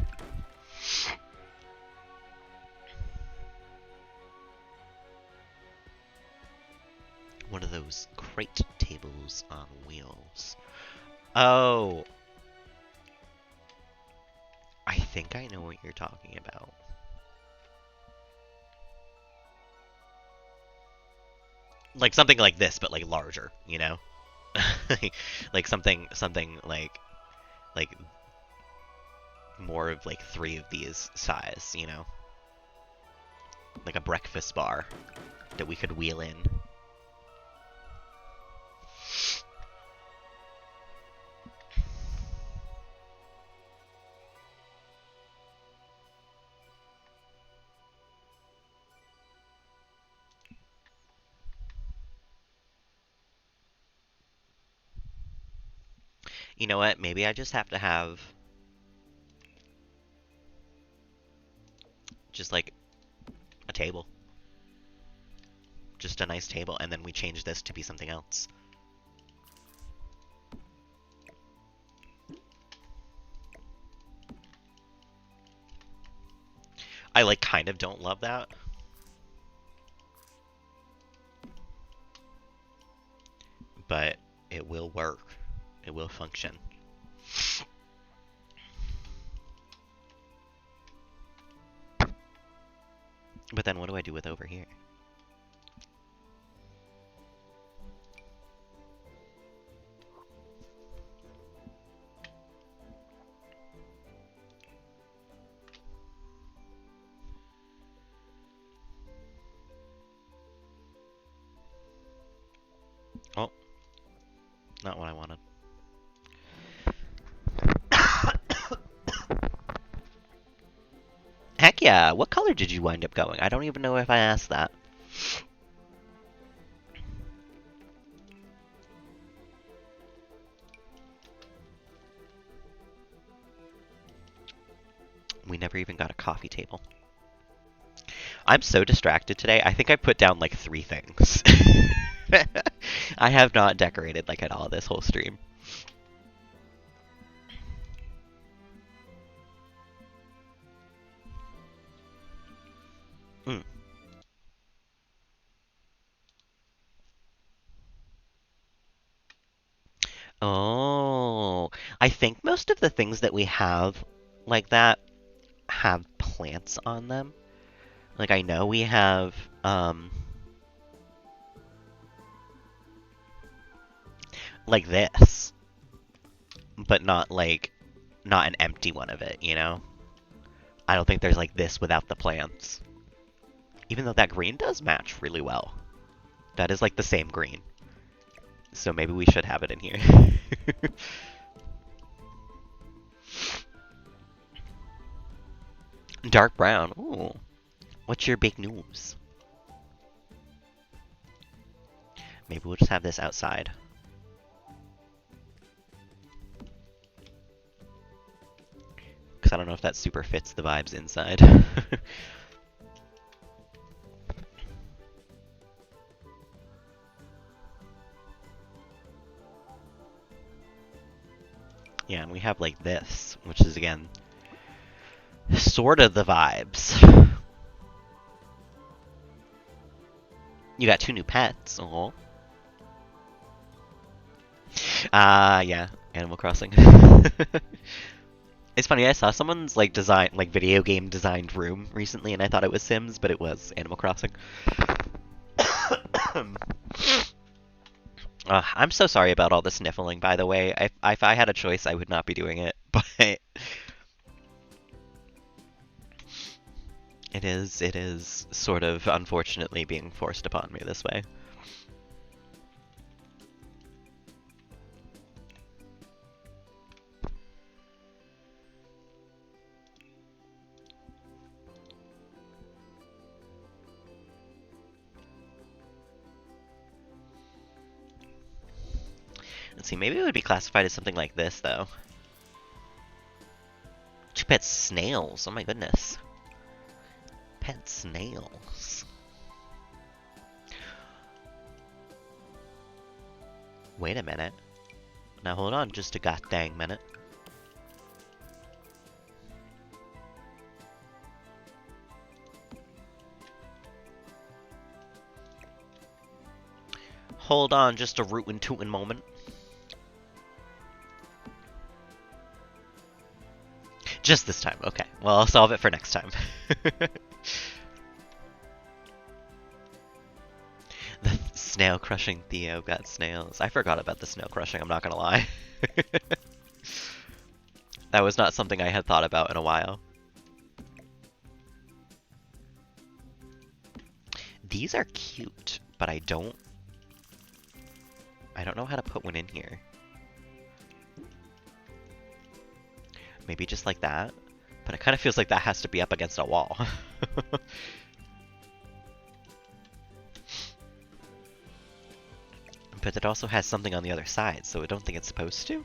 A: One of those crate tables on wheels. Oh! I think I know what you're talking about. Like something like this, but like larger, you know? Like something like more of like 3 of these size, you know? Like a breakfast bar that we could wheel in. You know what? Maybe I just have to have just like a table. Just a nice table, and then we change this to be something else. I like kind of don't love that. But it will work. It will function. But then what do I do with over here? Oh, not what I wanted. Heck yeah, what color did you wind up going? I don't even know if I asked that. We never even got a coffee table. I'm so distracted today, I think I put down like 3 things. I have not decorated like at all this whole stream. Mm. Oh, I think most of the things that we have like that have plants on them. Like I know we have like this, but not an empty one of it, you know? I don't think there's like this without the plants. Even though that green does match really well. That is like the same green. So maybe we should have it in here. Dark brown. Ooh. What's your big news? Maybe we'll just have this outside. because I don't know if that super fits the vibes inside. Yeah, and we have like this, which is again sort of the vibes. You got 2 new pets. Oh. Yeah, Animal Crossing. It's funny, I saw someone's like video game designed room recently, and I thought it was Sims, but it was Animal Crossing. I'm so sorry about all the sniffling, by the way. If I had a choice, I would not be doing it, but it is sort of unfortunately being forced upon me this way. Let's see, maybe it would be classified as something like this, though. 2 pet snails, oh my goodness. Pet snails. Wait a minute. Now hold on just a god dang minute. Hold on just a rootin' tootin' moment. Just this time, okay. Well, I'll solve it for next time. The snail crushing Theo got snails. I forgot about the snail crushing, I'm not gonna lie. That was not something I had thought about in a while. These are cute, but I don't know how to put one in here. Maybe just like that? But it kind of feels like that has to be up against a wall. But it also has something on the other side, so I don't think it's supposed to.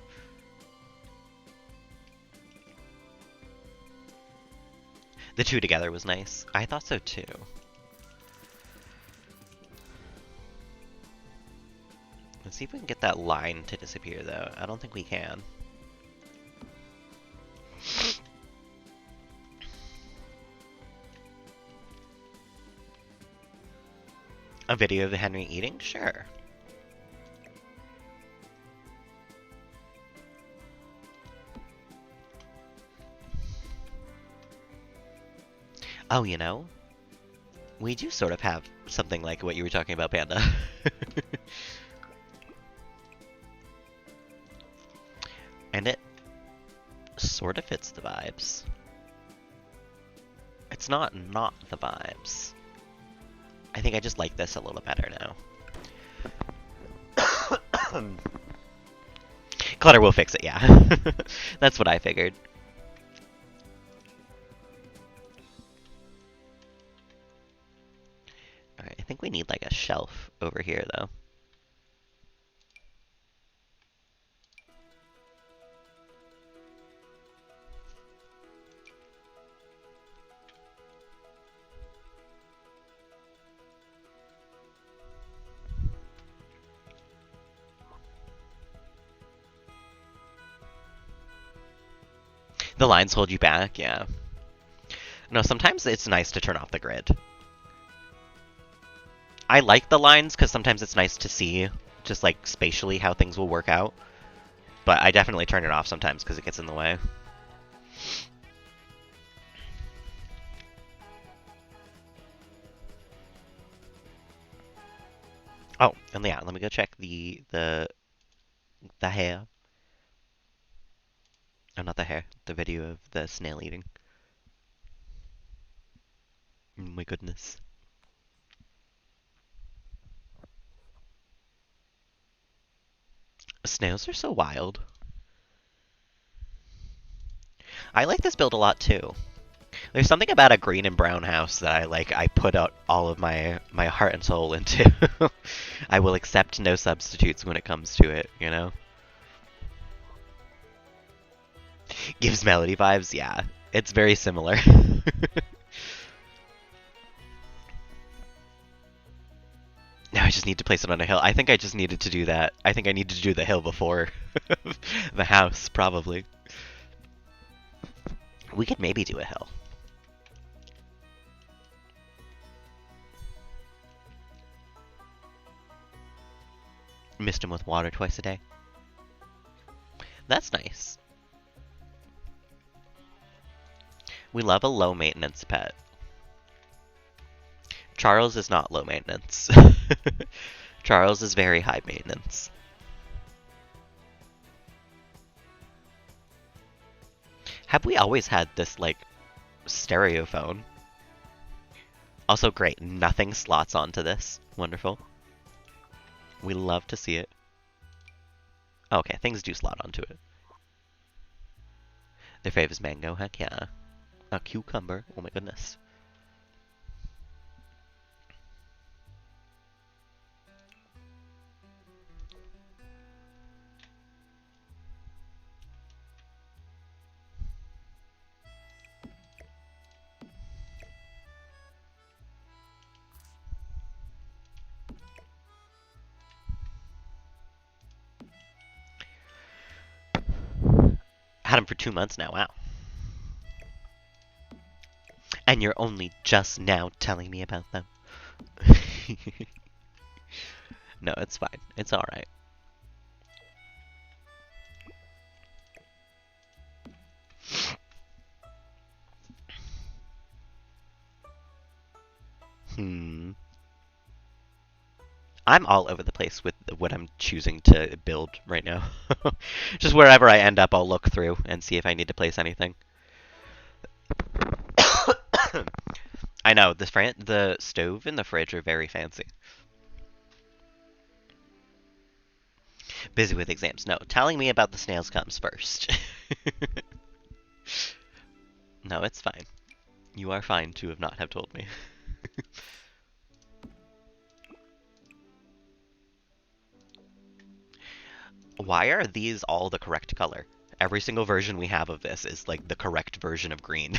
A: The 2 together was nice. I thought so too. Let's see if we can get that line to disappear, though. I don't think we can. A video of Henry eating? Sure. Oh, you know, we do sort of have something like what you were talking about, Panda. And it sort of fits the vibes. It's not the vibes. I think I just like this a little better now. Clutter will fix it, yeah. That's what I figured. Alright, I think we need like a shelf over here, though. The lines hold you back, yeah. No, sometimes it's nice to turn off the grid. I like the lines because sometimes it's nice to see, just like spatially, how things will work out. But I definitely turn it off sometimes because it gets in the way. Oh, and yeah, let me go check the hair. Oh, not the hair. The video of the snail eating. Oh my goodness. Snails are so wild. I like this build a lot too. There's something about a green and brown house that I like. I put out all of my heart and soul into. I will accept no substitutes when it comes to it, you know? Gives Melody vibes, yeah. It's very similar. Now I just need to place it on a hill. I think I just needed to do that. I think I need to do the hill before the house, probably. We could maybe do a hill. Mist him with water twice a day. That's nice. We love a low maintenance pet. Charles is not low maintenance. Charles is very high maintenance. Have we always had this, like, stereophone? Also great, nothing slots onto this. Wonderful. We love to see it. Okay, things do slot onto it. Their fave is mango, heck yeah. A cucumber, oh my goodness. Had him for 2 months now, wow. And you're only just now telling me about them. No, it's fine. It's alright. I'm all over the place with what I'm choosing to build right now. Just wherever I end up, I'll look through and see if I need to place anything. I know, the stove and the fridge are very fancy. Busy with exams. No, telling me about the snails comes first. No, it's fine. You are fine to have not have told me. Why are these all the correct color? Every single version we have of this is like the correct version of green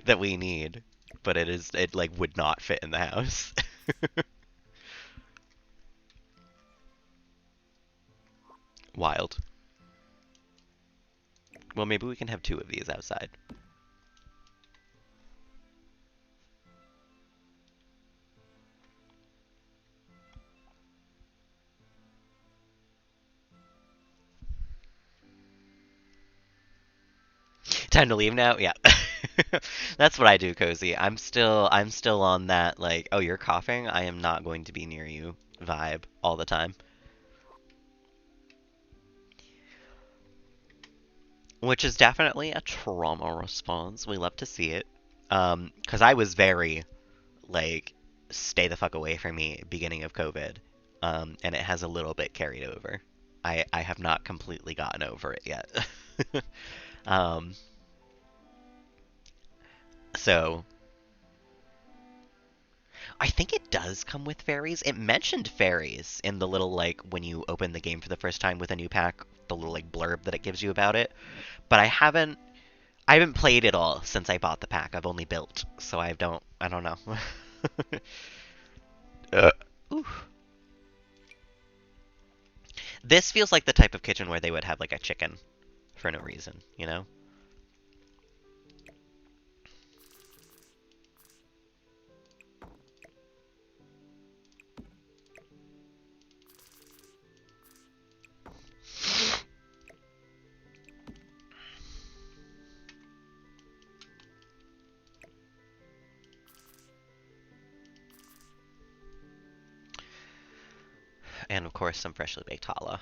A: that we need, but it like would not fit in the house. Wild. Well, maybe we can have 2 of these outside. Time to leave now? Yeah. That's what I do, Cozy. I'm still on that like, oh, you're coughing? I am not going to be near you vibe all the time. Which is definitely a trauma response. We love to see it. 'Cause I was very like stay the fuck away from me beginning of COVID. And it has a little bit carried over. I have not completely gotten over it yet. um so I think it does come with fairies. It mentioned fairies in the little, like, when you open the game for the first time with a new pack, the little, like, blurb that it gives you about it. But I haven't played it all since I bought the pack. I've only built, so I don't know. uh, Ooh. This feels like the type of kitchen where they would have, like, a chicken for no reason, you know? And, of course, some freshly baked challah.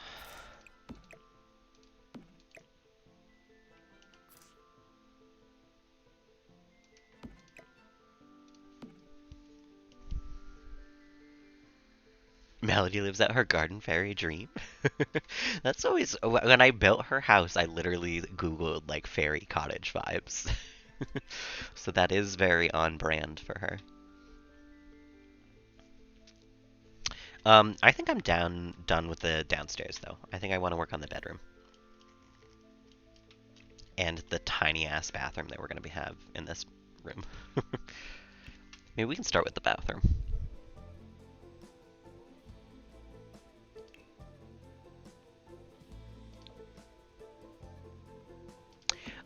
A: Melody lives out her garden fairy dream. That's always when I built her house, I literally Googled like fairy cottage vibes. So that is very on brand for her. I think I'm done with the downstairs though. I think I want to work on the bedroom. and the tiny ass bathroom that we're gonna have in this room. Maybe we can start with the bathroom.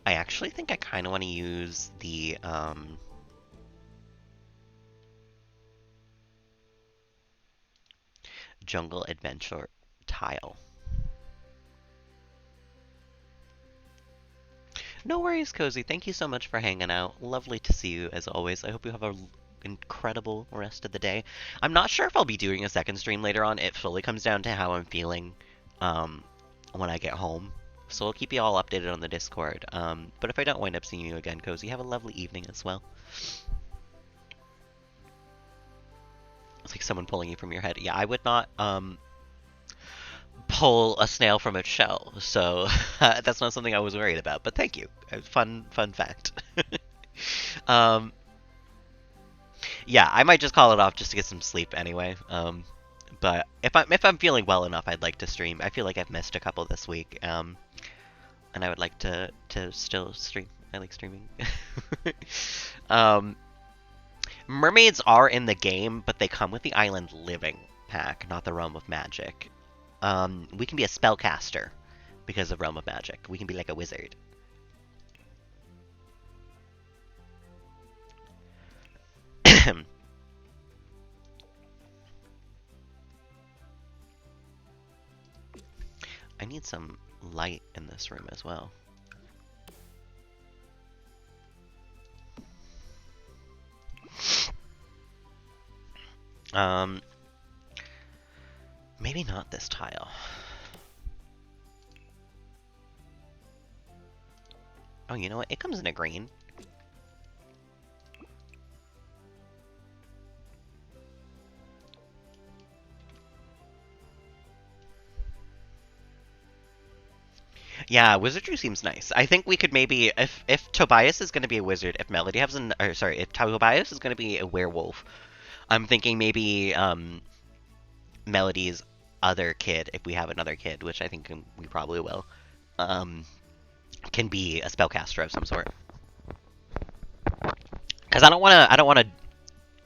A: I actually think I kind of want to use the jungle adventure tile. No worries, Cozy. Thank you so much for hanging out. Lovely to see you as always. I hope you have an incredible rest of the day. I'm not sure if I'll be doing a second stream later on. It fully comes down to how I'm feeling um, when I get home. So I'll keep you all updated on the Discord. But if I don't wind up seeing you again, Cozy, have a lovely evening as well. It's like someone pulling you from your head. Yeah, I would not pull a snail from its shell, so that's not something I was worried about. But thank you. Fun fact. um, yeah, I might just call it off just to get some sleep anyway. But if I'm feeling well enough, I'd like to stream. I feel like I've missed a couple this week, and I would like to still stream. I like streaming. Mermaids are in the game, but they come with the Island Living pack, not the Realm of Magic. We can be a spellcaster because of Realm of Magic. We can be like a wizard. I need some light in this room as well. Maybe not this tile. Oh, you know what? It comes in a green. Yeah, wizardry seems nice. I think we could maybe, if Tobias is going to be a wizard, if Melody has an, or sorry, if Tobias is going to be a werewolf, I'm thinking maybe Melody's other kid, if we have another kid, which I think we probably will, can be a spellcaster of some sort. Because I don't want to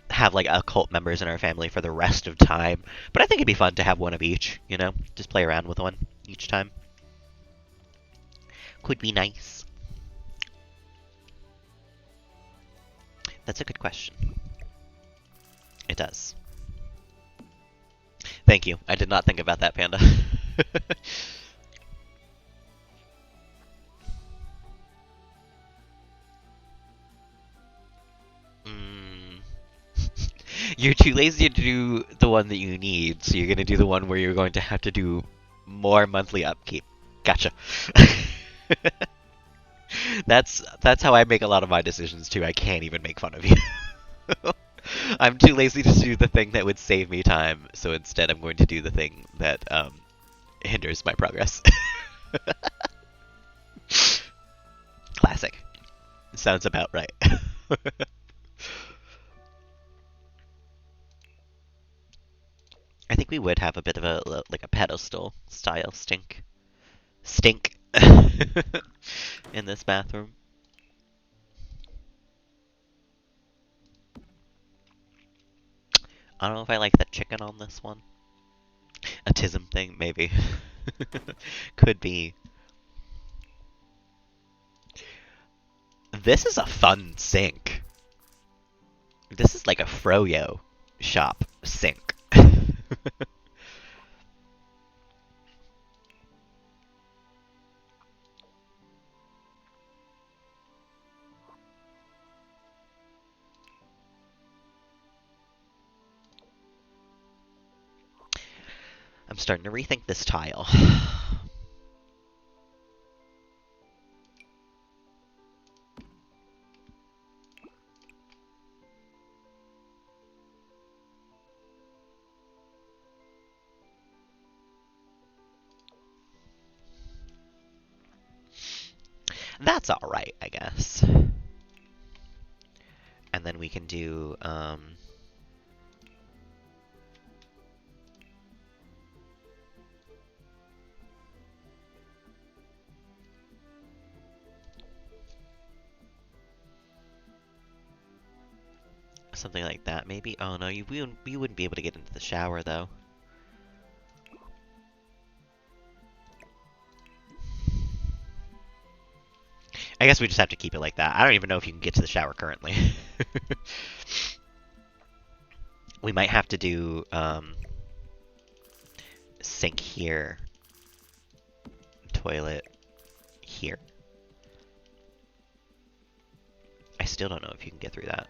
A: have like occult members in our family for the rest of time, but I think it'd be fun to have one of each. You know, just play around with one each time. Could be nice. That's a good question. It does. Thank you. I did not think about that, Panda. You're too lazy to do the one that you need, so you're gonna do the one where you're going to have to do more monthly upkeep. Gotcha. That's how I make a lot of my decisions too. I can't even make fun of you. I'm too lazy to do the thing that would save me time, so instead I'm going to do the thing that hinders my progress. Classic. Sounds about right. I think we would have a bit of a like a pedestal style stink in this bathroom. I don't know if I like the chicken on this one. A tism thing, maybe. Could be. This is a fun sink. This is like a froyo shop sink. I'm starting to rethink this tile. That's alright, I guess. And then we can do, Something like that, maybe? Oh no, you wouldn't be able to get into the shower, though. I guess we just have to keep it like that. I don't even know if you can get to the shower currently. We might have to do, sink here, toilet here. I still don't know if you can get through that.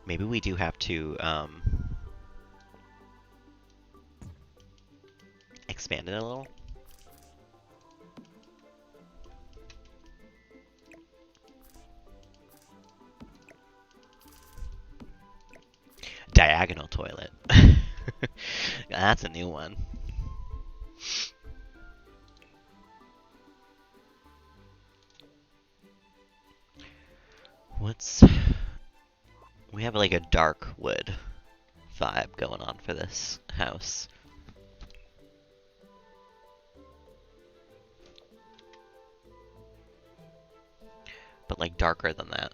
A: Maybe we do have to, expand it a little. Diagonal toilet. That's a new one. We have like a dark wood vibe going on for this house. But like darker than that.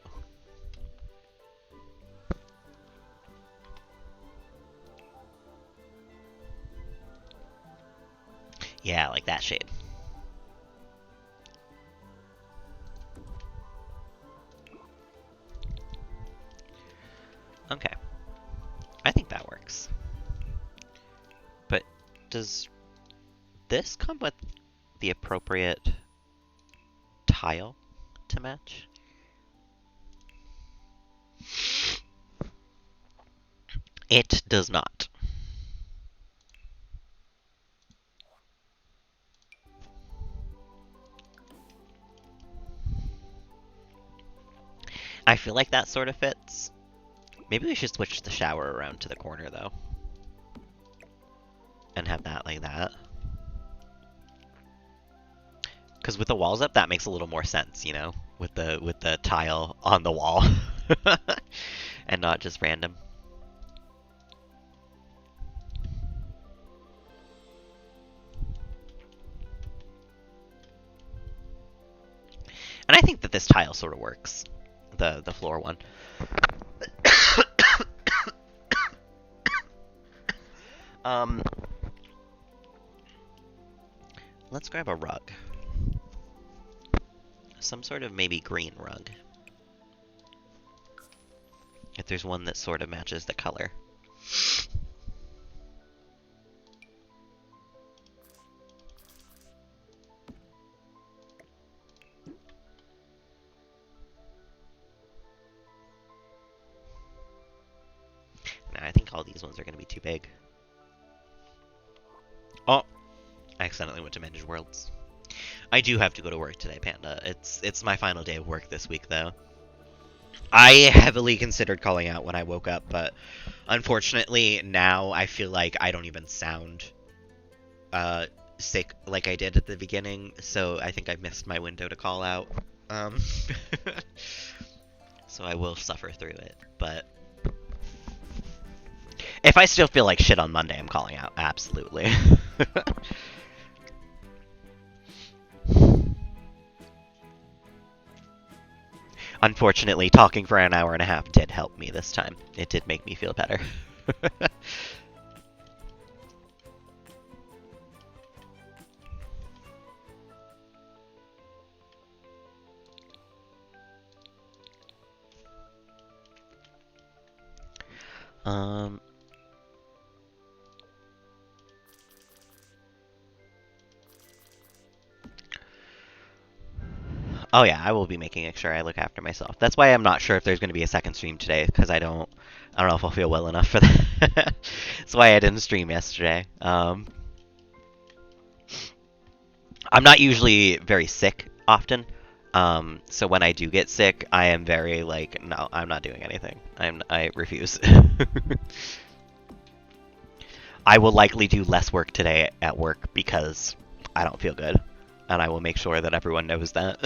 A: Yeah, like that shade. Okay. I think that works. But does this come with the appropriate tile to match? It does not. I feel like that sort of fits. Maybe we should switch the shower around to the corner, though. And have that like that. Because with the walls up, that makes a little more sense, you know? With the tile on the wall. And not just random. And I think that this tile sort of works. The floor one. Let's grab a rug. Some sort of maybe green rug. If there's one that sort of matches the color. Nah, I think all these ones are going to be too big. Oh! I accidentally went to Manage Worlds. I do have to go to work today, Panda. It's my final day of work this week, though. I heavily considered calling out when I woke up, but unfortunately now I feel like I don't even sound sick like I did at the beginning, so I think I missed my window to call out. So I will suffer through it, but if I still feel like shit on Monday, I'm calling out, absolutely. Unfortunately, talking for an hour and a half did help me this time. It did make me feel better. Oh yeah, I will be making sure I look after myself. That's why I'm not sure if there's going to be a second stream today, because I don't know if I'll feel well enough for that. That's why I didn't stream yesterday. I'm not usually very sick often, so when I do get sick, I am very like, no, I'm not doing anything. I refuse. I will likely do less work today at work because I don't feel good, and I will make sure that everyone knows that.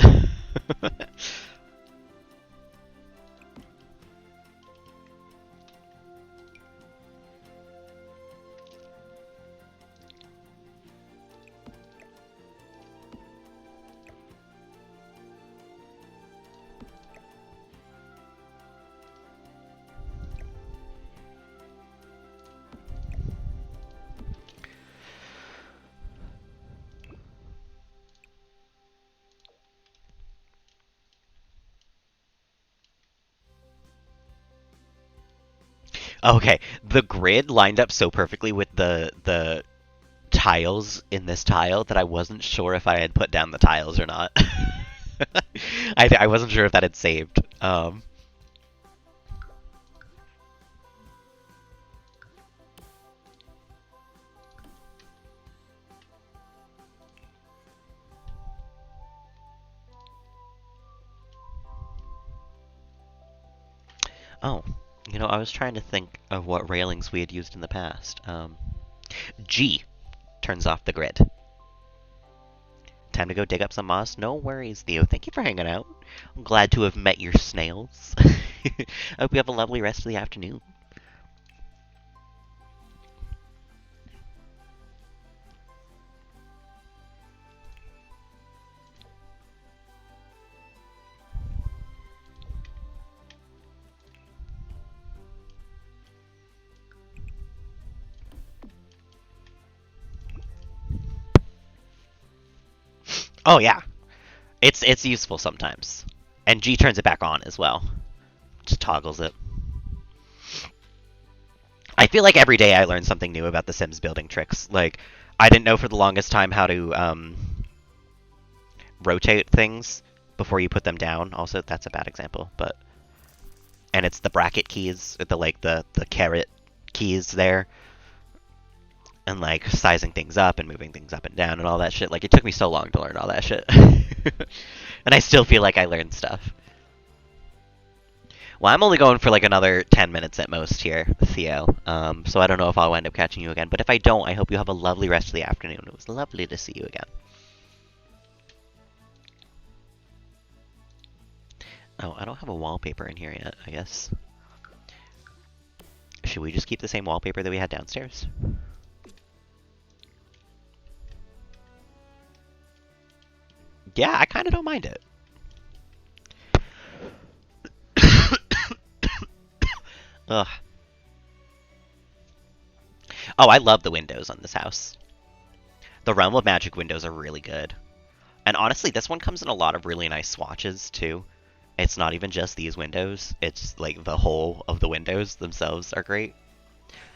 A: Okay, the grid lined up so perfectly with the tiles in this tile that I wasn't sure if I had put down the tiles or not. I wasn't sure if that had saved. Oh, I was trying to think of what railings we had used in the past. G turns off the grid. Time to go dig up some moss. No worries, Theo. Thank you for hanging out. I'm glad to have met your snails. I hope you have a lovely rest of the afternoon. Oh yeah, it's useful sometimes. And G turns it back on as well. Just toggles it. I feel like every day I learn something new about the Sims building tricks. Like, I didn't know for the longest time how to rotate things before you put them down. Also, that's a bad example, but and it's the bracket keys, the caret keys there, and like sizing things up and moving things up and down and all that shit. Like, it took me so long to learn all that shit, and I still feel like I learned stuff. Well, I'm only going for like another 10 minutes at most here, Theo. So I don't know if I'll end up catching you again. But if I don't, I hope you have a lovely rest of the afternoon. It was lovely to see you again. Oh, I don't have a wallpaper in here yet, I guess. Should we just keep the same wallpaper that we had downstairs? Yeah, I kind of don't mind it. Ugh. Oh, I love the windows on this house. The Realm of Magic windows are really good. And honestly, this one comes in a lot of really nice swatches, too. It's not even just these windows. It's like the whole of the windows themselves are great.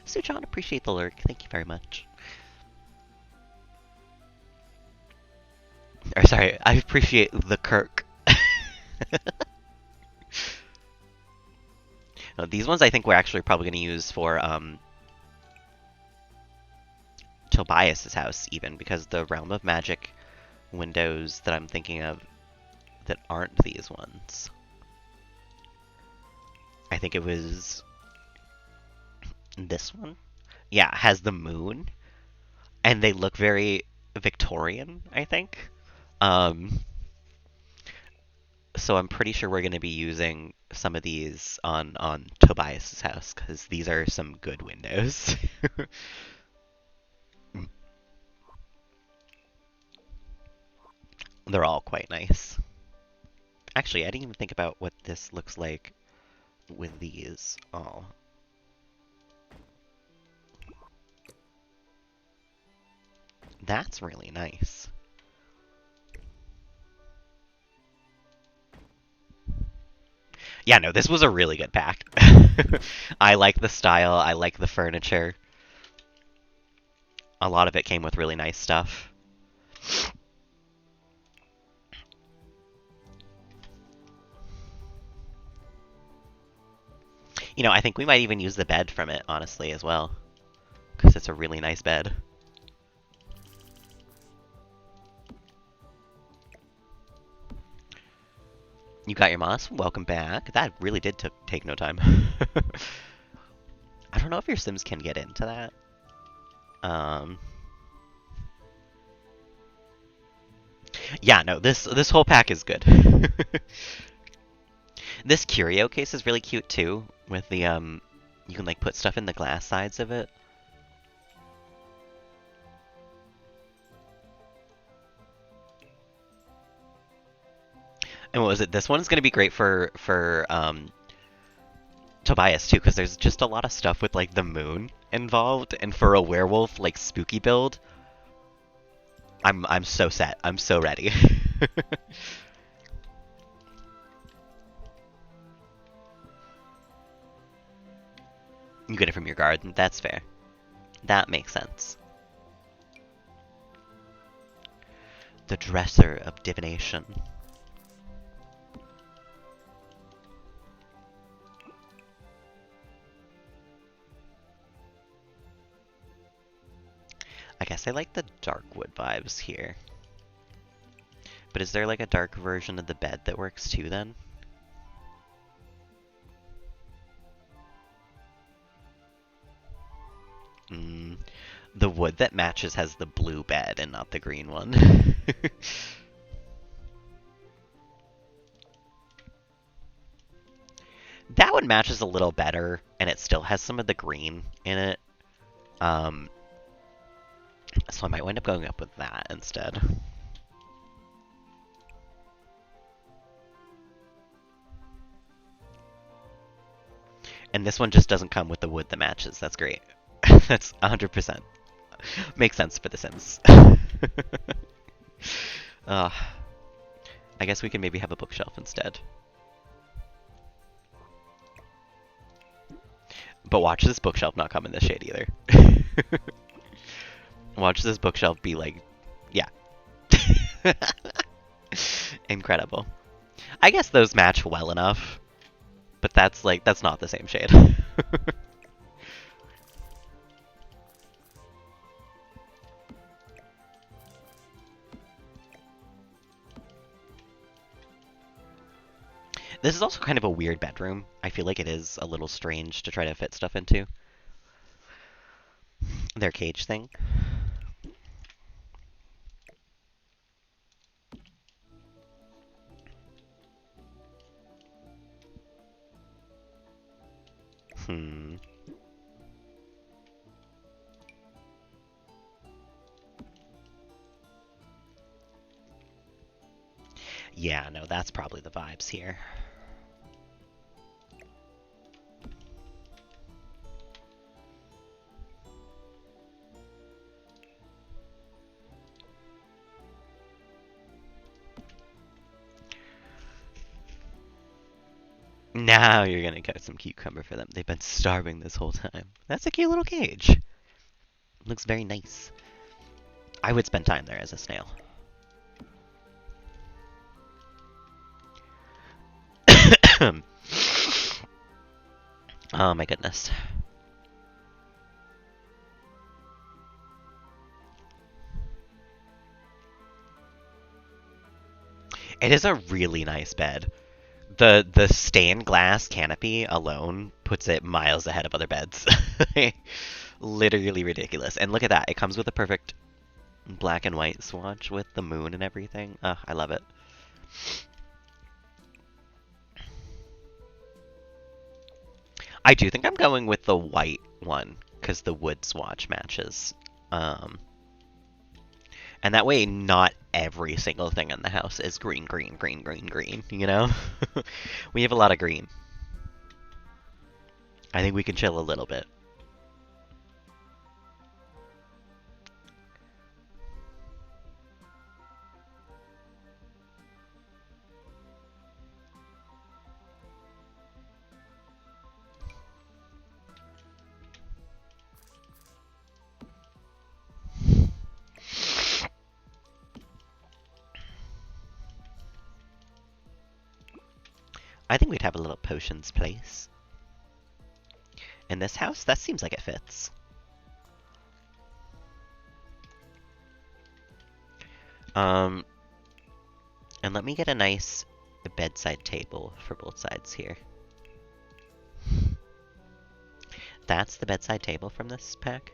A: So John, appreciate the lurk. Thank you very much. Or sorry, I appreciate the Kirk. No, these ones I think we're actually probably going to use for Tobias's house even, because the Realm of Magic windows that I'm thinking of that aren't these ones. I think it was this one. Yeah, has the moon, and they look very Victorian, I think. Um, so I'm pretty sure we're going to be using some of these on Tobias's house, because these are some good windows. They're all quite nice. Actually, I didn't even think about what this looks like with these. Oh. That's really nice. Yeah, no, this was a really good pack. I like the style, I like the furniture. A lot of it came with really nice stuff. I think we might even use the bed from it, honestly, as well. Because it's a really nice bed. You got your moss? Welcome back. That really did take no time. I don't know if your Sims can get into that. Yeah, no, this whole pack is good. This curio case is really cute too, with the you can like put stuff in the glass sides of it. And what was it? This one's gonna be great for Tobias too, because there's just a lot of stuff with like the moon involved, and for a werewolf like spooky build, I'm so set. I'm so ready. You get it from your garden. That's fair. That makes sense. The dresser of divination. I guess I like the dark wood vibes here. But is there like a dark version of the bed that works too then? The wood that matches has the blue bed and not the green one. That one matches a little better, and it still has some of the green in it. So I might wind up going up with that instead. And this one just doesn't come with the wood that matches. That's great. That's 100%. Makes sense for The Sims. I guess we can maybe have a bookshelf instead. But watch this bookshelf not come in this shade either. Watch this bookshelf be like, yeah. Incredible. I guess those match well enough, but that's not the same shade. This is also kind of a weird bedroom. I feel like it is a little strange to try to fit stuff into. Their cage thing. Yeah, no, that's probably the vibes here. Now you're gonna get some cucumber for them. They've been starving this whole time. That's a cute little cage. Looks very nice. I would spend time there as a snail. Oh my goodness. It is a really nice bed. The stained glass canopy alone puts it miles ahead of other beds. Literally ridiculous. And look at that. It comes with a perfect black and white swatch with the moon and everything. I love it. I do think I'm going with the white one because the wood swatch matches. And that way, not every single thing in the house is green, green, green, green, green, you know? We have a lot of green. I think we can chill a little bit. I think we'd have a little potions place. In this house, that seems like it fits. And let me get a nice bedside table for both sides here. That's the bedside table from this pack.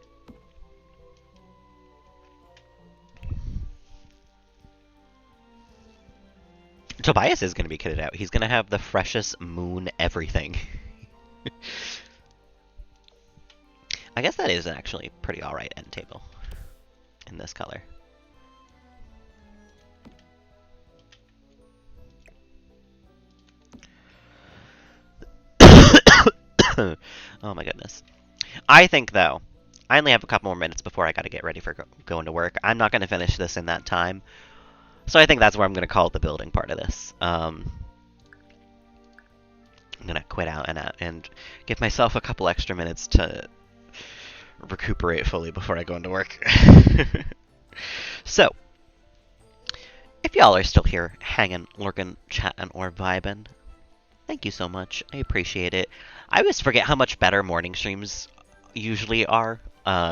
A: Tobias is going to be kitted out. He's going to have the freshest moon everything. I guess that is actually pretty alright end table in this color. Oh my goodness. I think, though, I only have a couple more minutes before I gotta get ready for going to work. I'm not going to finish this in that time. So I think that's where I'm going to call it the building part of this. I'm gonna quit out and give myself a couple extra minutes to recuperate fully before I go into work. So, if y'all are still here, hanging, lurking, chatting, or vibing, thank you so much. I appreciate it. I always forget how much better morning streams usually are,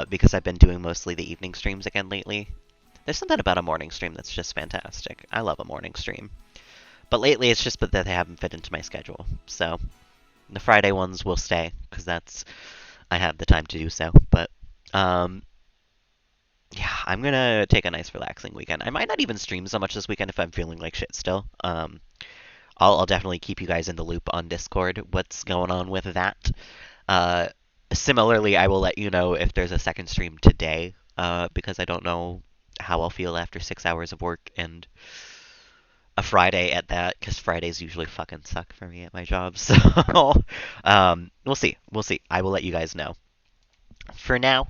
A: because I've been doing mostly the evening streams again lately. There's something about a morning stream that's just fantastic. I love a morning stream. But lately it's just that they haven't fit into my schedule. So the Friday ones will stay, because I have the time to do so. But um, yeah, I'm gonna take a nice relaxing weekend. I might not even stream so much this weekend if I'm feeling like shit still. I'll definitely keep you guys in the loop on Discord. What's going on with that? Uh, Similarly, I will let you know if there's a second stream today, because I don't know how I'll feel after 6 hours of work and a Friday at that, because Fridays usually fucking suck for me at my job. So we'll see. We'll see. I will let you guys know. For now,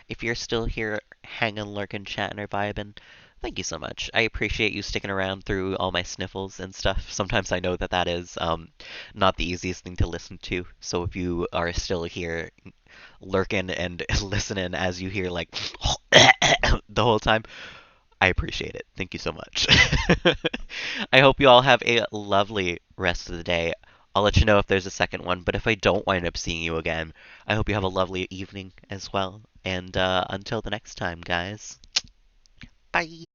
A: if you're still here hanging, lurking, chatting, or vibing, thank you so much. I appreciate you sticking around through all my sniffles and stuff. Sometimes I know that that is not the easiest thing to listen to. So if you are still here lurking and listening as you hear like the whole time, I appreciate it. Thank you so much. I hope you all have a lovely rest of the day. I'll let you know if there's a second one, but if I don't wind up seeing you again, I hope you have a lovely evening as well. And until the next time, guys, bye.